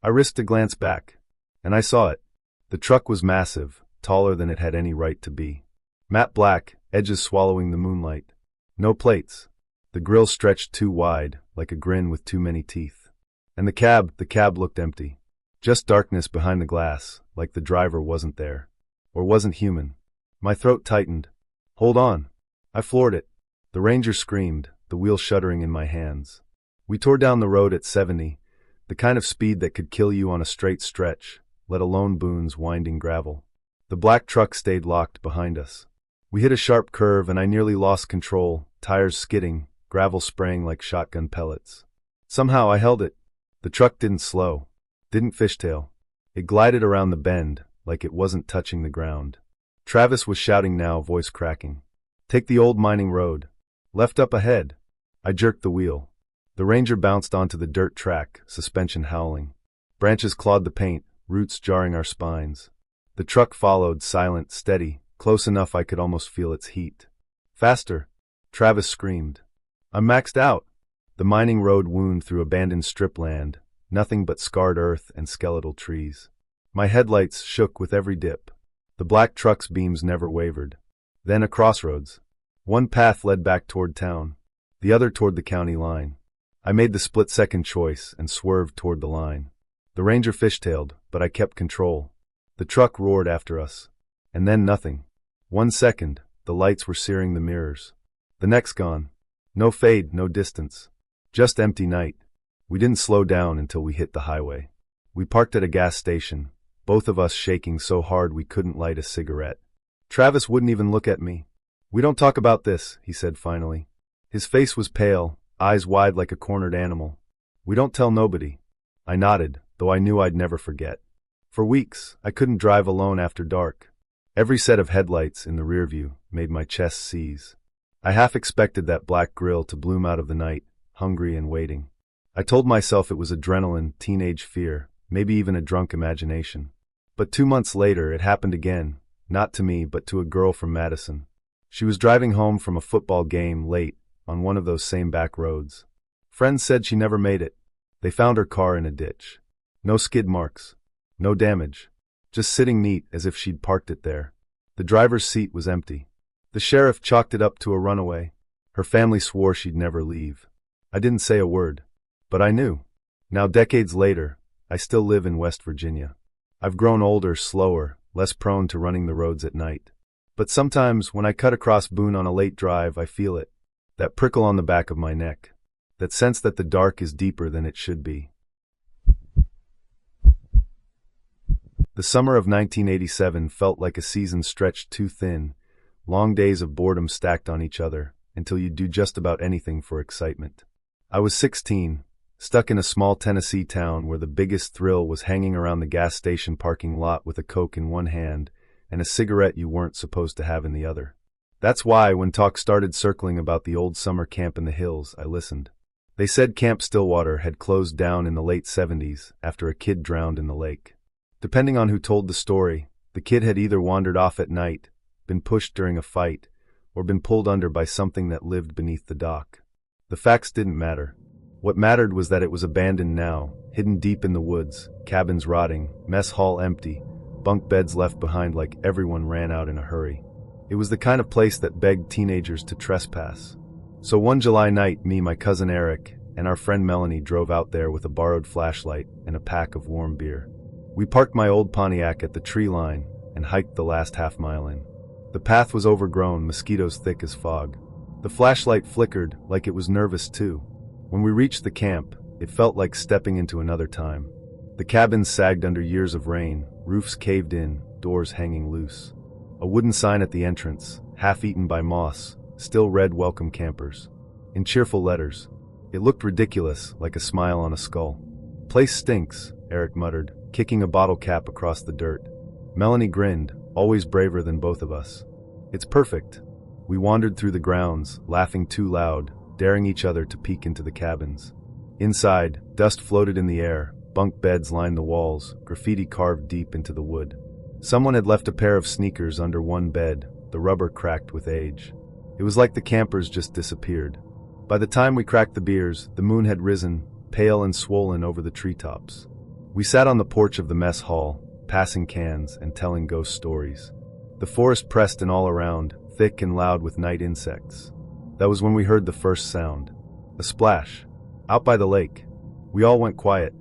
I risked a glance back. And I saw it. The truck was massive, taller than it had any right to be. Matte black, edges swallowing the moonlight. No plates. The grill stretched too wide, like a grin with too many teeth. And the cab looked empty. Just darkness behind the glass, like the driver wasn't there. Or wasn't human. My throat tightened. "Hold on." I floored it. The Ranger screamed, the wheel shuddering in my hands. We tore down the road at 70, the kind of speed that could kill you on a straight stretch, let alone Boone's winding gravel. The black truck stayed locked behind us. We hit a sharp curve and I nearly lost control, tires skidding, gravel spraying like shotgun pellets. Somehow I held it. The truck didn't slow, didn't fishtail. It glided around the bend, like it wasn't touching the ground. Travis was shouting now, voice cracking. "Take the old mining road. Left up ahead." I jerked the wheel. The Ranger bounced onto the dirt track, suspension howling. Branches clawed the paint, roots jarring our spines. The truck followed, silent, steady, close enough I could almost feel its heat. Faster! Travis screamed. I'm maxed out! The mining road wound through abandoned strip land, nothing but scarred earth and skeletal trees. My headlights shook with every dip. The black truck's beams never wavered. Then a crossroads. One path led back toward town, the other toward the county line. I made the split-second choice and swerved toward the line. The Ranger fishtailed, but I kept control. The truck roared after us. And then nothing. 1 second, the lights were searing the mirrors. The next gone. No fade, no distance. Just empty night. We didn't slow down until we hit the highway. We parked at a gas station, both of us shaking so hard we couldn't light a cigarette. Travis wouldn't even look at me. We don't talk about this, he said finally. His face was pale, eyes wide like a cornered animal. We don't tell nobody. I nodded, though I knew I'd never forget. For weeks, I couldn't drive alone after dark. Every set of headlights in the rearview made my chest seize. I half expected that black grill to bloom out of the night, hungry and waiting. I told myself it was adrenaline, teenage fear, maybe even a drunk imagination. But 2 months later, it happened again, not to me but to a girl from Madison. She was driving home from a football game late on one of those same back roads. Friends said she never made it. They found her car in a ditch. No skid marks. No damage. Just sitting neat as if she'd parked it there. The driver's seat was empty. The sheriff chalked it up to a runaway. Her family swore she'd never leave. I didn't say a word. But I knew. Now, decades later, I still live in West Virginia. I've grown older, slower, less prone to running the roads at night. But sometimes, when I cut across Boone on a late drive, I feel it. That prickle on the back of my neck. That sense that the dark is deeper than it should be. The summer of 1987 felt like a season stretched too thin, long days of boredom stacked on each other, until you'd do just about anything for excitement. I was 16, stuck in a small Tennessee town where the biggest thrill was hanging around the gas station parking lot with a Coke in one hand and a cigarette you weren't supposed to have in the other. That's why, when talk started circling about the old summer camp in the hills, I listened. They said Camp Stillwater had closed down in the late 70s after a kid drowned in the lake. Depending on who told the story, the kid had either wandered off at night, been pushed during a fight, or been pulled under by something that lived beneath the dock. The facts didn't matter. What mattered was that it was abandoned now, hidden deep in the woods, cabins rotting, mess hall empty, bunk beds left behind like everyone ran out in a hurry. It was the kind of place that begged teenagers to trespass. So one July night, me, my cousin Eric, and our friend Melanie drove out there with a borrowed flashlight and a pack of warm beer. We parked my old Pontiac at the tree line and hiked the last half-mile in. The path was overgrown, mosquitoes thick as fog. The flashlight flickered like it was nervous too. When we reached the camp, it felt like stepping into another time. The cabins sagged under years of rain, roofs caved in, doors hanging loose. A wooden sign at the entrance, half-eaten by moss, still read "Welcome Campers," in cheerful letters. It looked ridiculous, like a smile on a skull. "Place stinks," Eric muttered, kicking a bottle cap across the dirt. Melanie grinned, always braver than both of us. "It's perfect." We wandered through the grounds, laughing too loud, daring each other to peek into the cabins. Inside, dust floated in the air, bunk beds lined the walls, graffiti carved deep into the wood. Someone had left a pair of sneakers under one bed, the rubber cracked with age. It was like the campers just disappeared. By the time we cracked the beers, the moon had risen, pale and swollen over the treetops. We sat on the porch of the mess hall, passing cans and telling ghost stories. The forest pressed in all around, thick and loud with night insects. That was when we heard the first sound. A splash. Out by the lake. We all went quiet.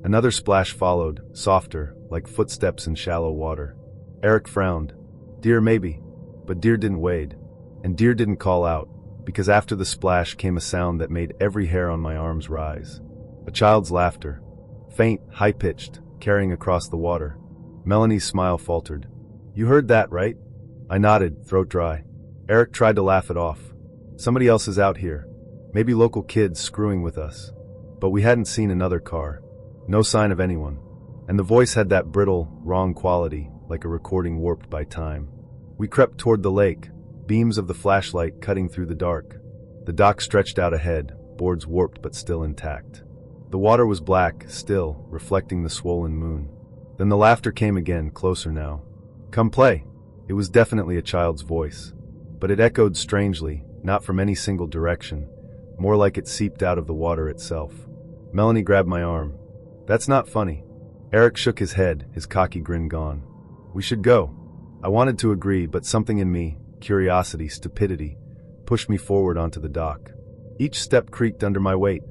Another splash followed, softer, like footsteps in shallow water. Eric frowned. Deer maybe. But deer didn't wade. And deer didn't call out, because after the splash came a sound that made every hair on my arms rise. A child's laughter. Faint, high-pitched, carrying across the water. Melanie's smile faltered. "You heard that, right?" I nodded, throat dry. Eric tried to laugh it off. "Somebody else is out here. Maybe local kids screwing with us." But we hadn't seen another car. No sign of anyone. And the voice had that brittle, wrong quality, like a recording warped by time. We crept toward the lake, beams of the flashlight cutting through the dark. The dock stretched out ahead, boards warped but still intact. The water was black, still, reflecting the swollen moon. Then the laughter came again, closer now. "Come play." It was definitely a child's voice. But it echoed strangely, not from any single direction, more like it seeped out of the water itself. Melanie grabbed my arm. "That's not funny." Eric shook his head, his cocky grin gone. "We should go." I wanted to agree, but something in me, curiosity, stupidity, pushed me forward onto the dock. Each step creaked under my weight.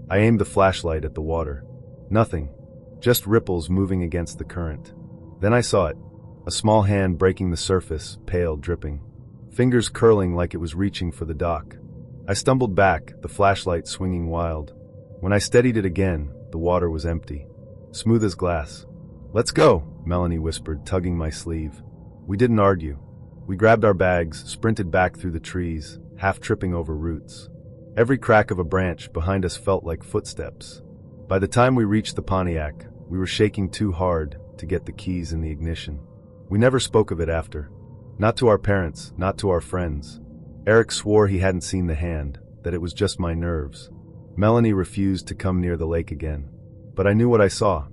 I aimed the flashlight at the water. Nothing. Just ripples moving against the current. Then I saw it. A small hand breaking the surface, pale, dripping. Fingers curling like it was reaching for the dock. I stumbled back, the flashlight swinging wild. When I steadied it again, the water was empty. Smooth as glass. "Let's go," Melanie whispered, tugging my sleeve. We didn't argue. We grabbed our bags, sprinted back through the trees, half tripping over roots. Every crack of a branch behind us felt like footsteps. By the time we reached the Pontiac, we were shaking too hard to get the keys in the ignition. We never spoke of it after. Not to our parents, not to our friends. Eric swore he hadn't seen the hand, that it was just my nerves. Melanie refused to come near the lake again. But I knew what I saw.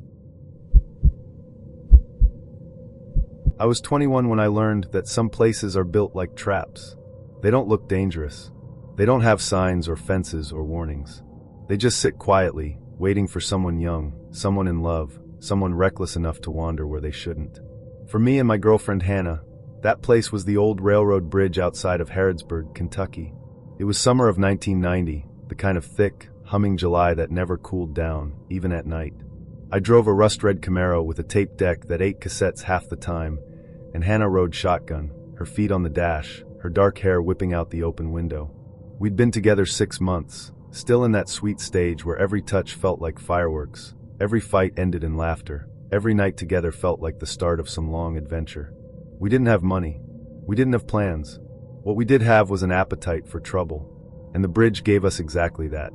I was 21 when I learned that some places are built like traps. They don't look dangerous. They don't have signs or fences or warnings. They just sit quietly, waiting for someone young, someone in love, someone reckless enough to wander where they shouldn't. For me and my girlfriend Hannah, that place was the old railroad bridge outside of Harrodsburg, Kentucky. It was summer of 1990, the kind of thick, humming July that never cooled down, even at night. I drove a rust-red Camaro with a tape deck that ate cassettes half the time, and Hannah rode shotgun, her feet on the dash, her dark hair whipping out the open window. We'd been together 6 months, still in that sweet stage where every touch felt like fireworks, every fight ended in laughter, every night together felt like the start of some long adventure. We didn't have money. We didn't have plans. What we did have was an appetite for trouble, and the bridge gave us exactly that.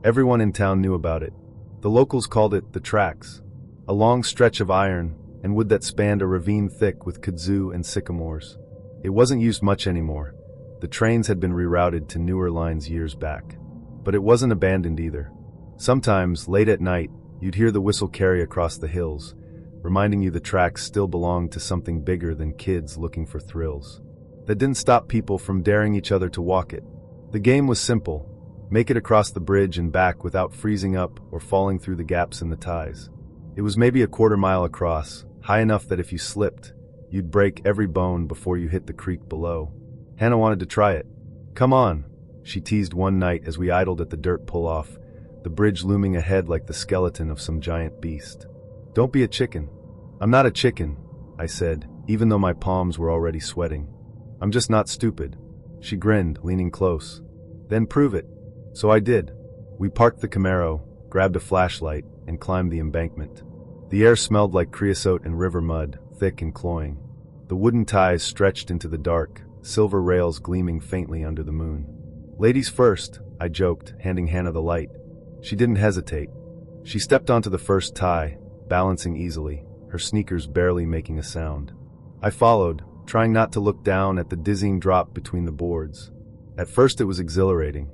Everyone in town knew about it. The locals called it the tracks, a long stretch of iron and wood that spanned a ravine thick with kudzu and sycamores. It wasn't used much anymore. The trains had been rerouted to newer lines years back. But it wasn't abandoned either. Sometimes, late at night, you'd hear the whistle carry across the hills, reminding you the tracks still belonged to something bigger than kids looking for thrills. That didn't stop people from daring each other to walk it. The game was simple. Make it across the bridge and back without freezing up or falling through the gaps in the ties. It was maybe a quarter-mile across, high enough that if you slipped, you'd break every bone before you hit the creek below. Hannah wanted to try it. "Come on," she teased one night as we idled at the dirt pull-off, the bridge looming ahead like the skeleton of some giant beast. "Don't be a chicken." "I'm not a chicken," I said, even though my palms were already sweating. "I'm just not stupid." She grinned, leaning close. "Then prove it." So I did. We parked the Camaro, grabbed a flashlight, and climbed the embankment. The air smelled like creosote and river mud, thick and cloying. The wooden ties stretched into the dark, silver rails gleaming faintly under the moon. "Ladies first," I joked, handing Hannah the light. She didn't hesitate. She stepped onto the first tie, balancing easily, her sneakers barely making a sound. I followed, trying not to look down at the dizzying drop between the boards. At first it was exhilarating.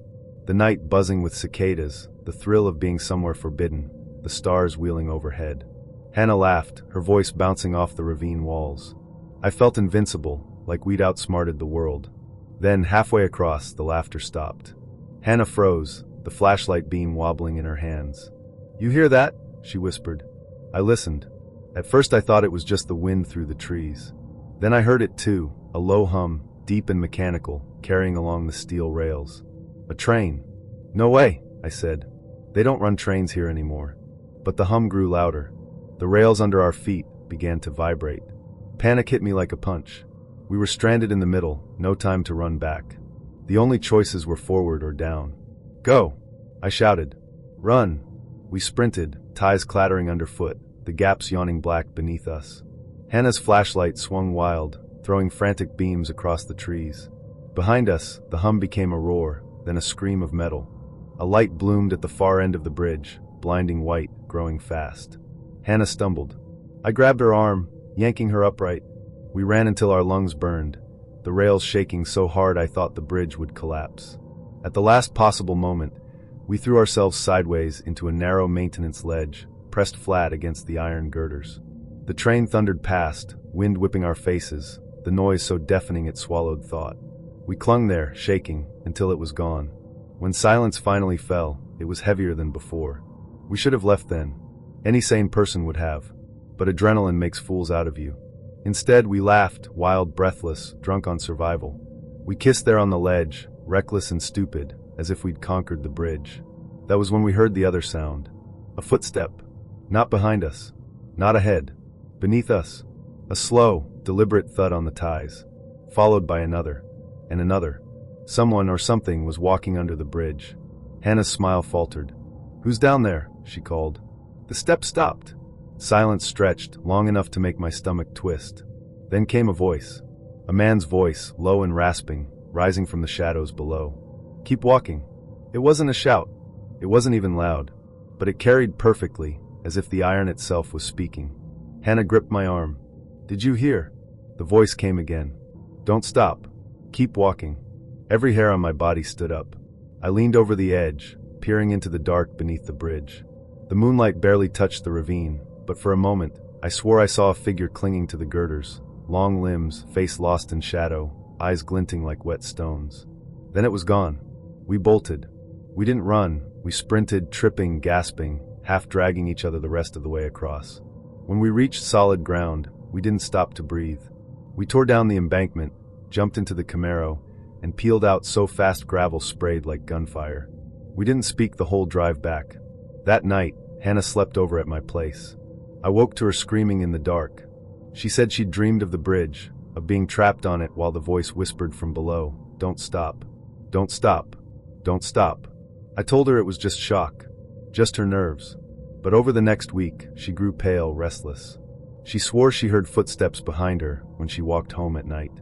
The night buzzing with cicadas, the thrill of being somewhere forbidden, the stars wheeling overhead. Hannah laughed, her voice bouncing off the ravine walls. I felt invincible, like we'd outsmarted the world. Then, halfway across, the laughter stopped. Hannah froze, the flashlight beam wobbling in her hands. "You hear that?" she whispered. I listened. At first I thought it was just the wind through the trees. Then I heard it too, a low hum, deep and mechanical, carrying along the steel rails. "A train." "No way," I said. "They don't run trains here anymore." But the hum grew louder. The rails under our feet began to vibrate. Panic hit me like a punch. We were stranded in the middle, no time to run back. The only choices were forward or down. "Go!" I shouted. "Run!" We sprinted, ties clattering underfoot, the gaps yawning black beneath us. Hannah's flashlight swung wild, throwing frantic beams across the trees. Behind us, the hum became a roar, then a scream of metal. A light bloomed at the far end of the bridge, blinding white, growing fast. Hannah stumbled. I grabbed her arm, yanking her upright. We ran until our lungs burned, the rails shaking so hard I thought the bridge would collapse. At the last possible moment, We threw ourselves sideways into a narrow maintenance ledge, pressed flat against the iron girders. The train thundered past, wind whipping our faces, the noise so deafening it swallowed thought. We clung there, shaking, until it was gone. When silence finally fell, it was heavier than before. We should have left then. Any sane person would have. But adrenaline makes fools out of you. Instead, we laughed, wild, breathless, drunk on survival. We kissed there on the ledge, reckless and stupid, as if we'd conquered the bridge. That was when we heard the other sound. A footstep. Not behind us. Not ahead. Beneath us. A slow, deliberate thud on the ties. Followed by another. And another. Someone or something was walking under the bridge. Hannah's smile faltered. "Who's down there?" she called. The step stopped. Silence stretched, long enough to make my stomach twist. Then came a voice. A man's voice, low and rasping, rising from the shadows below. "Keep walking." It wasn't a shout. It wasn't even loud. But it carried perfectly, as if the iron itself was speaking. Hannah gripped my arm. "Did you hear?" The voice came again. "Don't stop. Keep walking." Every hair on my body stood up. I leaned over the edge, peering into the dark beneath the bridge. The moonlight barely touched the ravine, but for a moment, I swore I saw a figure clinging to the girders. Long limbs, face lost in shadow, eyes glinting like wet stones. Then it was gone. We bolted. We didn't run. We sprinted, tripping, gasping, half dragging each other the rest of the way across. When we reached solid ground, we didn't stop to breathe. We tore down the embankment, jumped into the Camaro, and peeled out so fast gravel sprayed like gunfire. We didn't speak the whole drive back. That night, Hannah slept over at my place. I woke to her screaming in the dark. She said she'd dreamed of the bridge, of being trapped on it while the voice whispered from below, "Don't stop. Don't stop. Don't stop." I told her it was just shock, just her nerves. But over the next week, she grew pale, restless. She swore she heard footsteps behind her when she walked home at night.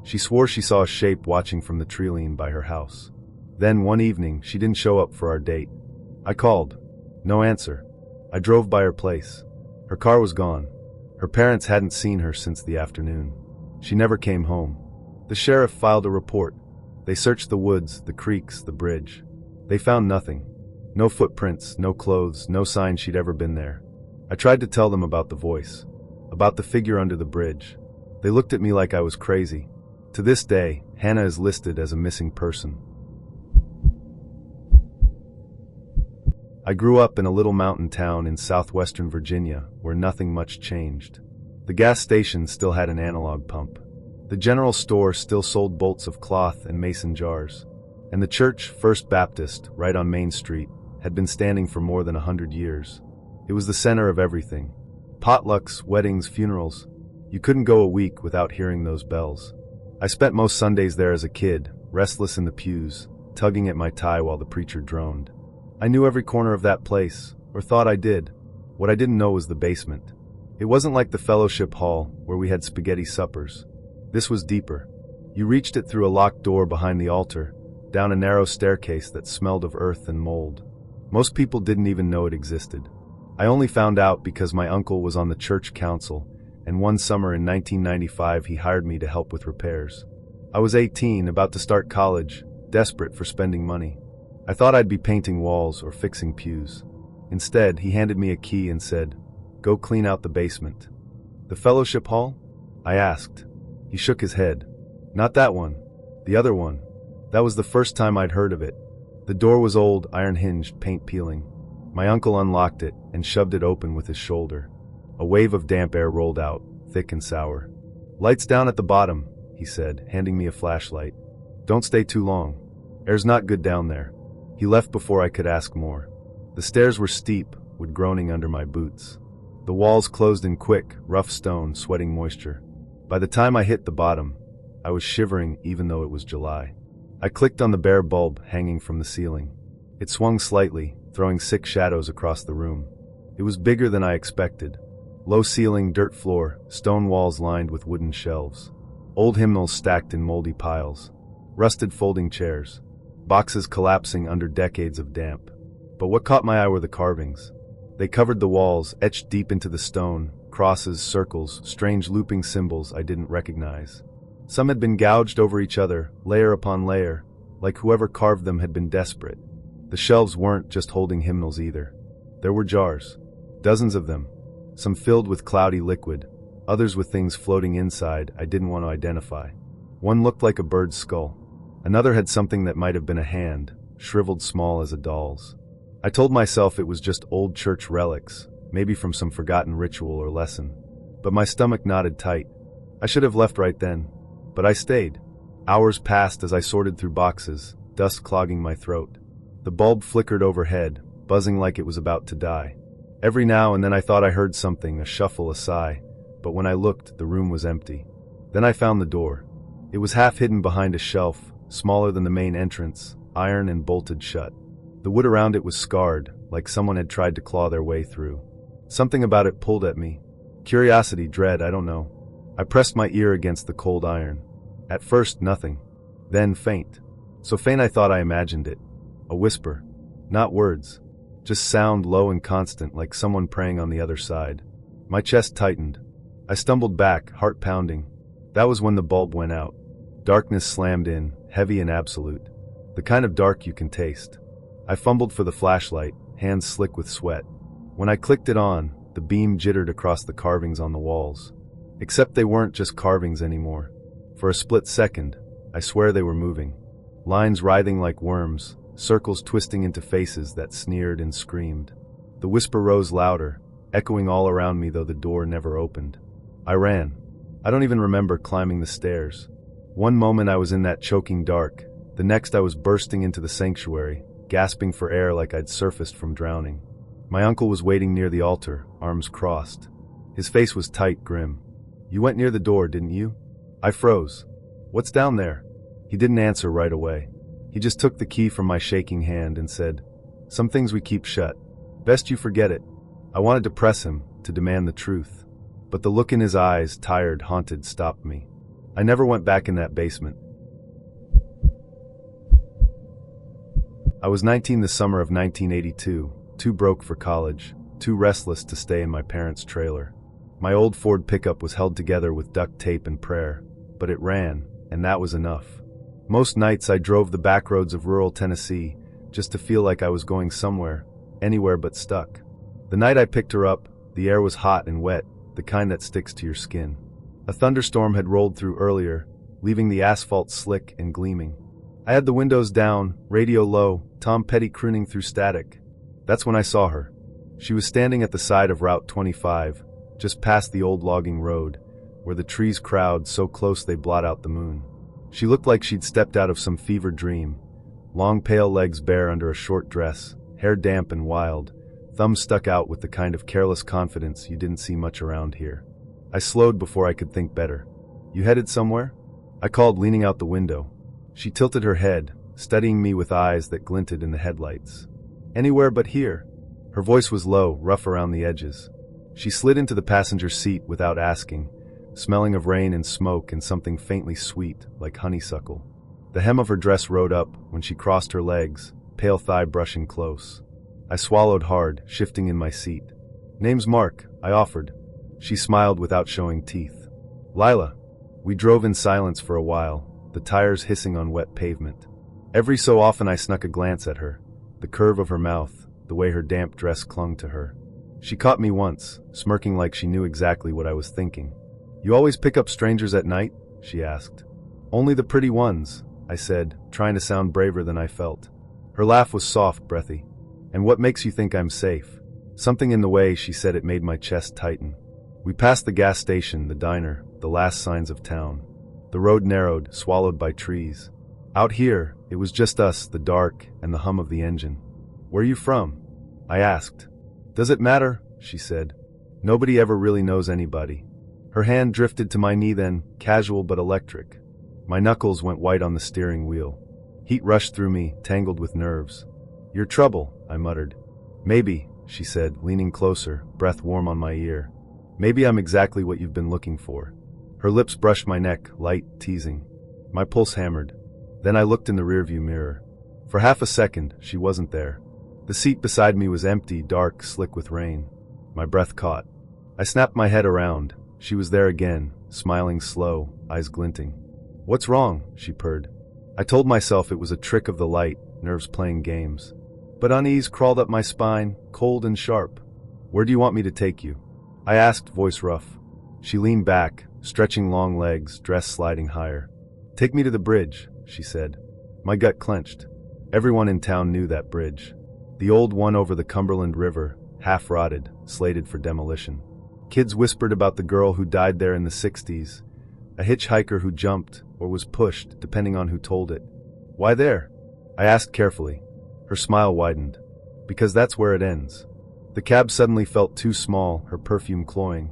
She swore she saw a shape watching from the treeline by her house. Then one evening, she didn't show up for our date. I called. No answer. I drove by her place. Her car was gone. Her parents hadn't seen her since the afternoon. She never came home. The sheriff filed a report. They searched the woods, the creeks, the bridge. They found nothing. No footprints, no clothes, no sign she'd ever been there. I tried to tell them about the voice, about the figure under the bridge. They looked at me like I was crazy. To this day, Hannah is listed as a missing person. I grew up in a little mountain town in southwestern Virginia where nothing much changed. The gas station still had an analog pump. The general store still sold bolts of cloth and mason jars. And the church, First Baptist, right on Main Street, had been standing for more than 100 years. It was the center of everything. Potlucks, weddings, funerals. You couldn't go a week without hearing those bells. I spent most Sundays there as a kid, restless in the pews, tugging at my tie while the preacher droned. I knew every corner of that place, or thought I did. What I didn't know was the basement. It wasn't like the fellowship hall, where we had spaghetti suppers. This was deeper. You reached it through a locked door behind the altar, down a narrow staircase that smelled of earth and mold. Most people didn't even know it existed. I only found out because my uncle was on the church council, and one summer in 1995 he hired me to help with repairs. I was 18, about to start college, desperate for spending money. I thought I'd be painting walls or fixing pews. Instead, he handed me a key and said, "Go clean out the basement." "The fellowship hall?" I asked. He shook his head. "Not that one. The other one." That was the first time I'd heard of it. The door was old, iron-hinged, paint peeling. My uncle unlocked it and shoved it open with his shoulder. A wave of damp air rolled out, thick and sour. "Lights down at the bottom," he said, handing me a flashlight. "Don't stay too long. Air's not good down there." He left before I could ask more. The stairs were steep, with groaning under my boots. The walls closed in quick, rough stone, sweating moisture. By the time I hit the bottom, I was shivering even though it was July. I clicked on the bare bulb hanging from the ceiling. It swung slightly, throwing 6 shadows across the room. It was bigger than I expected. Low ceiling, dirt floor, stone walls lined with wooden shelves. Old hymnals stacked in moldy piles. Rusted folding chairs. Boxes collapsing under decades of damp. But what caught my eye were the carvings. They covered the walls, etched deep into the stone, crosses, circles, strange looping symbols I didn't recognize. Some had been gouged over each other, layer upon layer, like whoever carved them had been desperate. The shelves weren't just holding hymnals either. There were jars. Dozens of them. Some filled with cloudy liquid, others with things floating inside I didn't want to identify. One looked like a bird's skull. Another had something that might have been a hand, shriveled small as a doll's. I told myself it was just old church relics, maybe from some forgotten ritual or lesson. But my stomach knotted tight. I should have left right then. But I stayed. Hours passed as I sorted through boxes, dust clogging my throat. The bulb flickered overhead, buzzing like it was about to die. Every now and then I thought I heard something, a shuffle, a sigh, but when I looked, the room was empty. Then I found the door. It was half hidden behind a shelf, smaller than the main entrance, iron and bolted shut. The wood around it was scarred, like someone had tried to claw their way through. Something about it pulled at me. Curiosity, dread, I don't know. I pressed my ear against the cold iron. At first, nothing. Then faint. So faint I thought I imagined it. A whisper. Not words. Just sound, low and constant, like someone praying on the other side. My chest tightened. I stumbled back, heart pounding. That was when the bulb went out. Darkness slammed in, heavy and absolute. The kind of dark you can taste. I fumbled for the flashlight, hands slick with sweat. When I clicked it on, the beam jittered across the carvings on the walls. Except they weren't just carvings anymore. For a split second, I swear they were moving. Lines writhing like worms, circles twisting into faces that sneered and screamed. The whisper rose louder, echoing all around me though the door never opened. I ran. I don't even remember climbing the stairs. One moment I was in that choking dark, the next I was bursting into the sanctuary, gasping for air like I'd surfaced from drowning. My uncle was waiting near the altar, arms crossed. His face was tight, grim. "You went near the door, didn't you?" I froze. "What's down there?" He didn't answer right away. He just took the key from my shaking hand and said, "Some things we keep shut. Best you forget it." I wanted to press him, to demand the truth. But the look in his eyes, tired, haunted, stopped me. I never went back in that basement. I was 19 the summer of 1982, too broke for college, too restless to stay in my parents' trailer. My old Ford pickup was held together with duct tape and prayer, but it ran, and that was enough. Most nights I drove the back roads of rural Tennessee, just to feel like I was going somewhere, anywhere but stuck. The night I picked her up, the air was hot and wet, the kind that sticks to your skin. A thunderstorm had rolled through earlier, leaving the asphalt slick and gleaming. I had the windows down, radio low, Tom Petty crooning through static. That's when I saw her. She was standing at the side of Route 25, just past the old logging road, where the trees crowd so close they blot out the moon. She looked like she'd stepped out of some fevered dream, long pale legs bare under a short dress, hair damp and wild, thumbs stuck out with the kind of careless confidence you didn't see much around here. I slowed before I could think better. "You headed somewhere?" I called, leaning out the window. She tilted her head, studying me with eyes that glinted in the headlights. "Anywhere but here." Her voice was low, rough around the edges. She slid into the passenger seat without asking, smelling of rain and smoke and something faintly sweet, like honeysuckle. The hem of her dress rode up when she crossed her legs, pale thigh brushing close. I swallowed hard, shifting in my seat. "Name's Mark," I offered. She smiled without showing teeth. "Lila." We drove in silence for a while, the tires hissing on wet pavement. Every so often I snuck a glance at her, the curve of her mouth, the way her damp dress clung to her. She caught me once, smirking like she knew exactly what I was thinking. "You always pick up strangers at night?" she asked. "Only the pretty ones," I said, trying to sound braver than I felt. Her laugh was soft, breathy. "And what makes you think I'm safe?" Something in the way she said it made my chest tighten. We passed the gas station, the diner, the last signs of town. The road narrowed, swallowed by trees. Out here, it was just us, the dark, and the hum of the engine. "Where you from?" I asked. "Does it matter?" she said. "Nobody ever really knows anybody." Her hand drifted to my knee then, casual but electric. My knuckles went white on the steering wheel. Heat rushed through me, tangled with nerves. "Your trouble," I muttered. "Maybe," she said, leaning closer, breath warm on my ear. "Maybe I'm exactly what you've been looking for." Her lips brushed my neck, light, teasing. My pulse hammered. Then I looked in the rearview mirror. For half a second, she wasn't there. The seat beside me was empty, dark, slick with rain. My breath caught. I snapped my head around. She was there again, smiling slow, eyes glinting. "What's wrong?" she purred. I told myself it was a trick of the light, nerves playing games. But unease crawled up my spine, cold and sharp. "Where do you want me to take you?" I asked, voice rough. She leaned back, stretching long legs, dress sliding higher. "Take me to the bridge," she said. My gut clenched. Everyone in town knew that bridge. The old one over the Cumberland River, half-rotted, slated for demolition. Kids whispered about the girl who died there in the 60s, a hitchhiker who jumped, or was pushed, depending on who told it. "Why there?" I asked carefully. Her smile widened. "Because that's where it ends." The cab suddenly felt too small, her perfume cloying.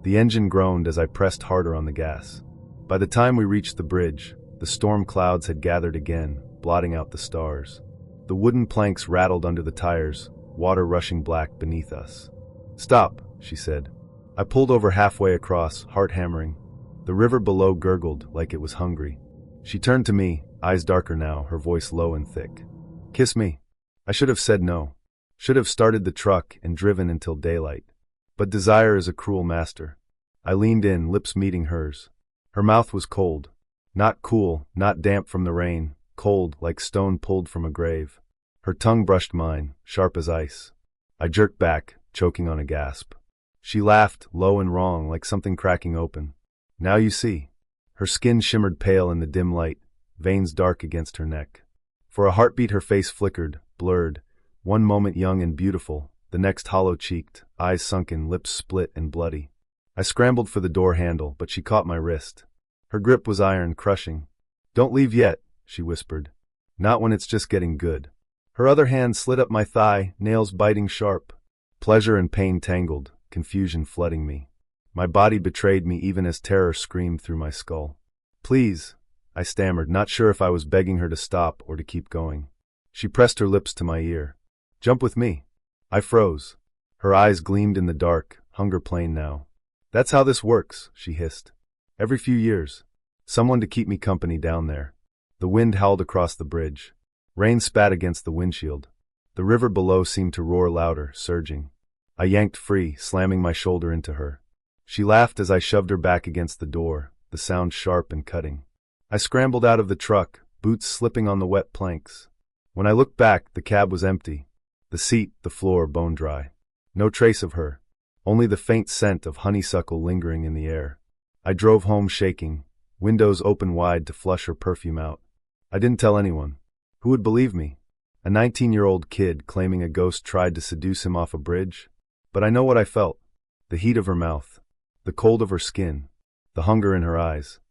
The engine groaned as I pressed harder on the gas. By the time we reached the bridge, the storm clouds had gathered again, blotting out the stars. The wooden planks rattled under the tires, water rushing black beneath us. "Stop," she said. I pulled over halfway across, heart hammering. The river below gurgled like it was hungry. She turned to me, eyes darker now, her voice low and thick. "Kiss me." I should have said no. Should have started the truck and driven until daylight. But desire is a cruel master. I leaned in, lips meeting hers. Her mouth was cold. Not cool, not damp from the rain, cold like stone pulled from a grave. Her tongue brushed mine, sharp as ice. I jerked back, choking on a gasp. She laughed, low and wrong, like something cracking open. "Now you see." Her skin shimmered pale in the dim light, veins dark against her neck. For a heartbeat her face flickered, blurred, one moment young and beautiful, the next hollow-cheeked, eyes sunken, lips split and bloody. I scrambled for the door handle, but she caught my wrist. Her grip was iron, crushing. "Don't leave yet," she whispered. "Not when it's just getting good." Her other hand slid up my thigh, nails biting sharp. Pleasure and pain tangled, confusion flooding me. My body betrayed me even as terror screamed through my skull. "Please," I stammered, not sure if I was begging her to stop or to keep going. She pressed her lips to my ear. "Jump with me." I froze. Her eyes gleamed in the dark, hunger plain now. "That's how this works," she hissed. "Every few years. Someone to keep me company down there." The wind howled across the bridge. Rain spat against the windshield. The river below seemed to roar louder, surging. I yanked free, slamming my shoulder into her. She laughed as I shoved her back against the door, the sound sharp and cutting. I scrambled out of the truck, boots slipping on the wet planks. When I looked back, the cab was empty. The seat, the floor, bone dry. No trace of her. Only the faint scent of honeysuckle lingering in the air. I drove home shaking, windows open wide to flush her perfume out. I didn't tell anyone. Who would believe me? A 19-year-old kid claiming a ghost tried to seduce him off a bridge? But I know what I felt. The heat of her mouth. The cold of her skin. The hunger in her eyes.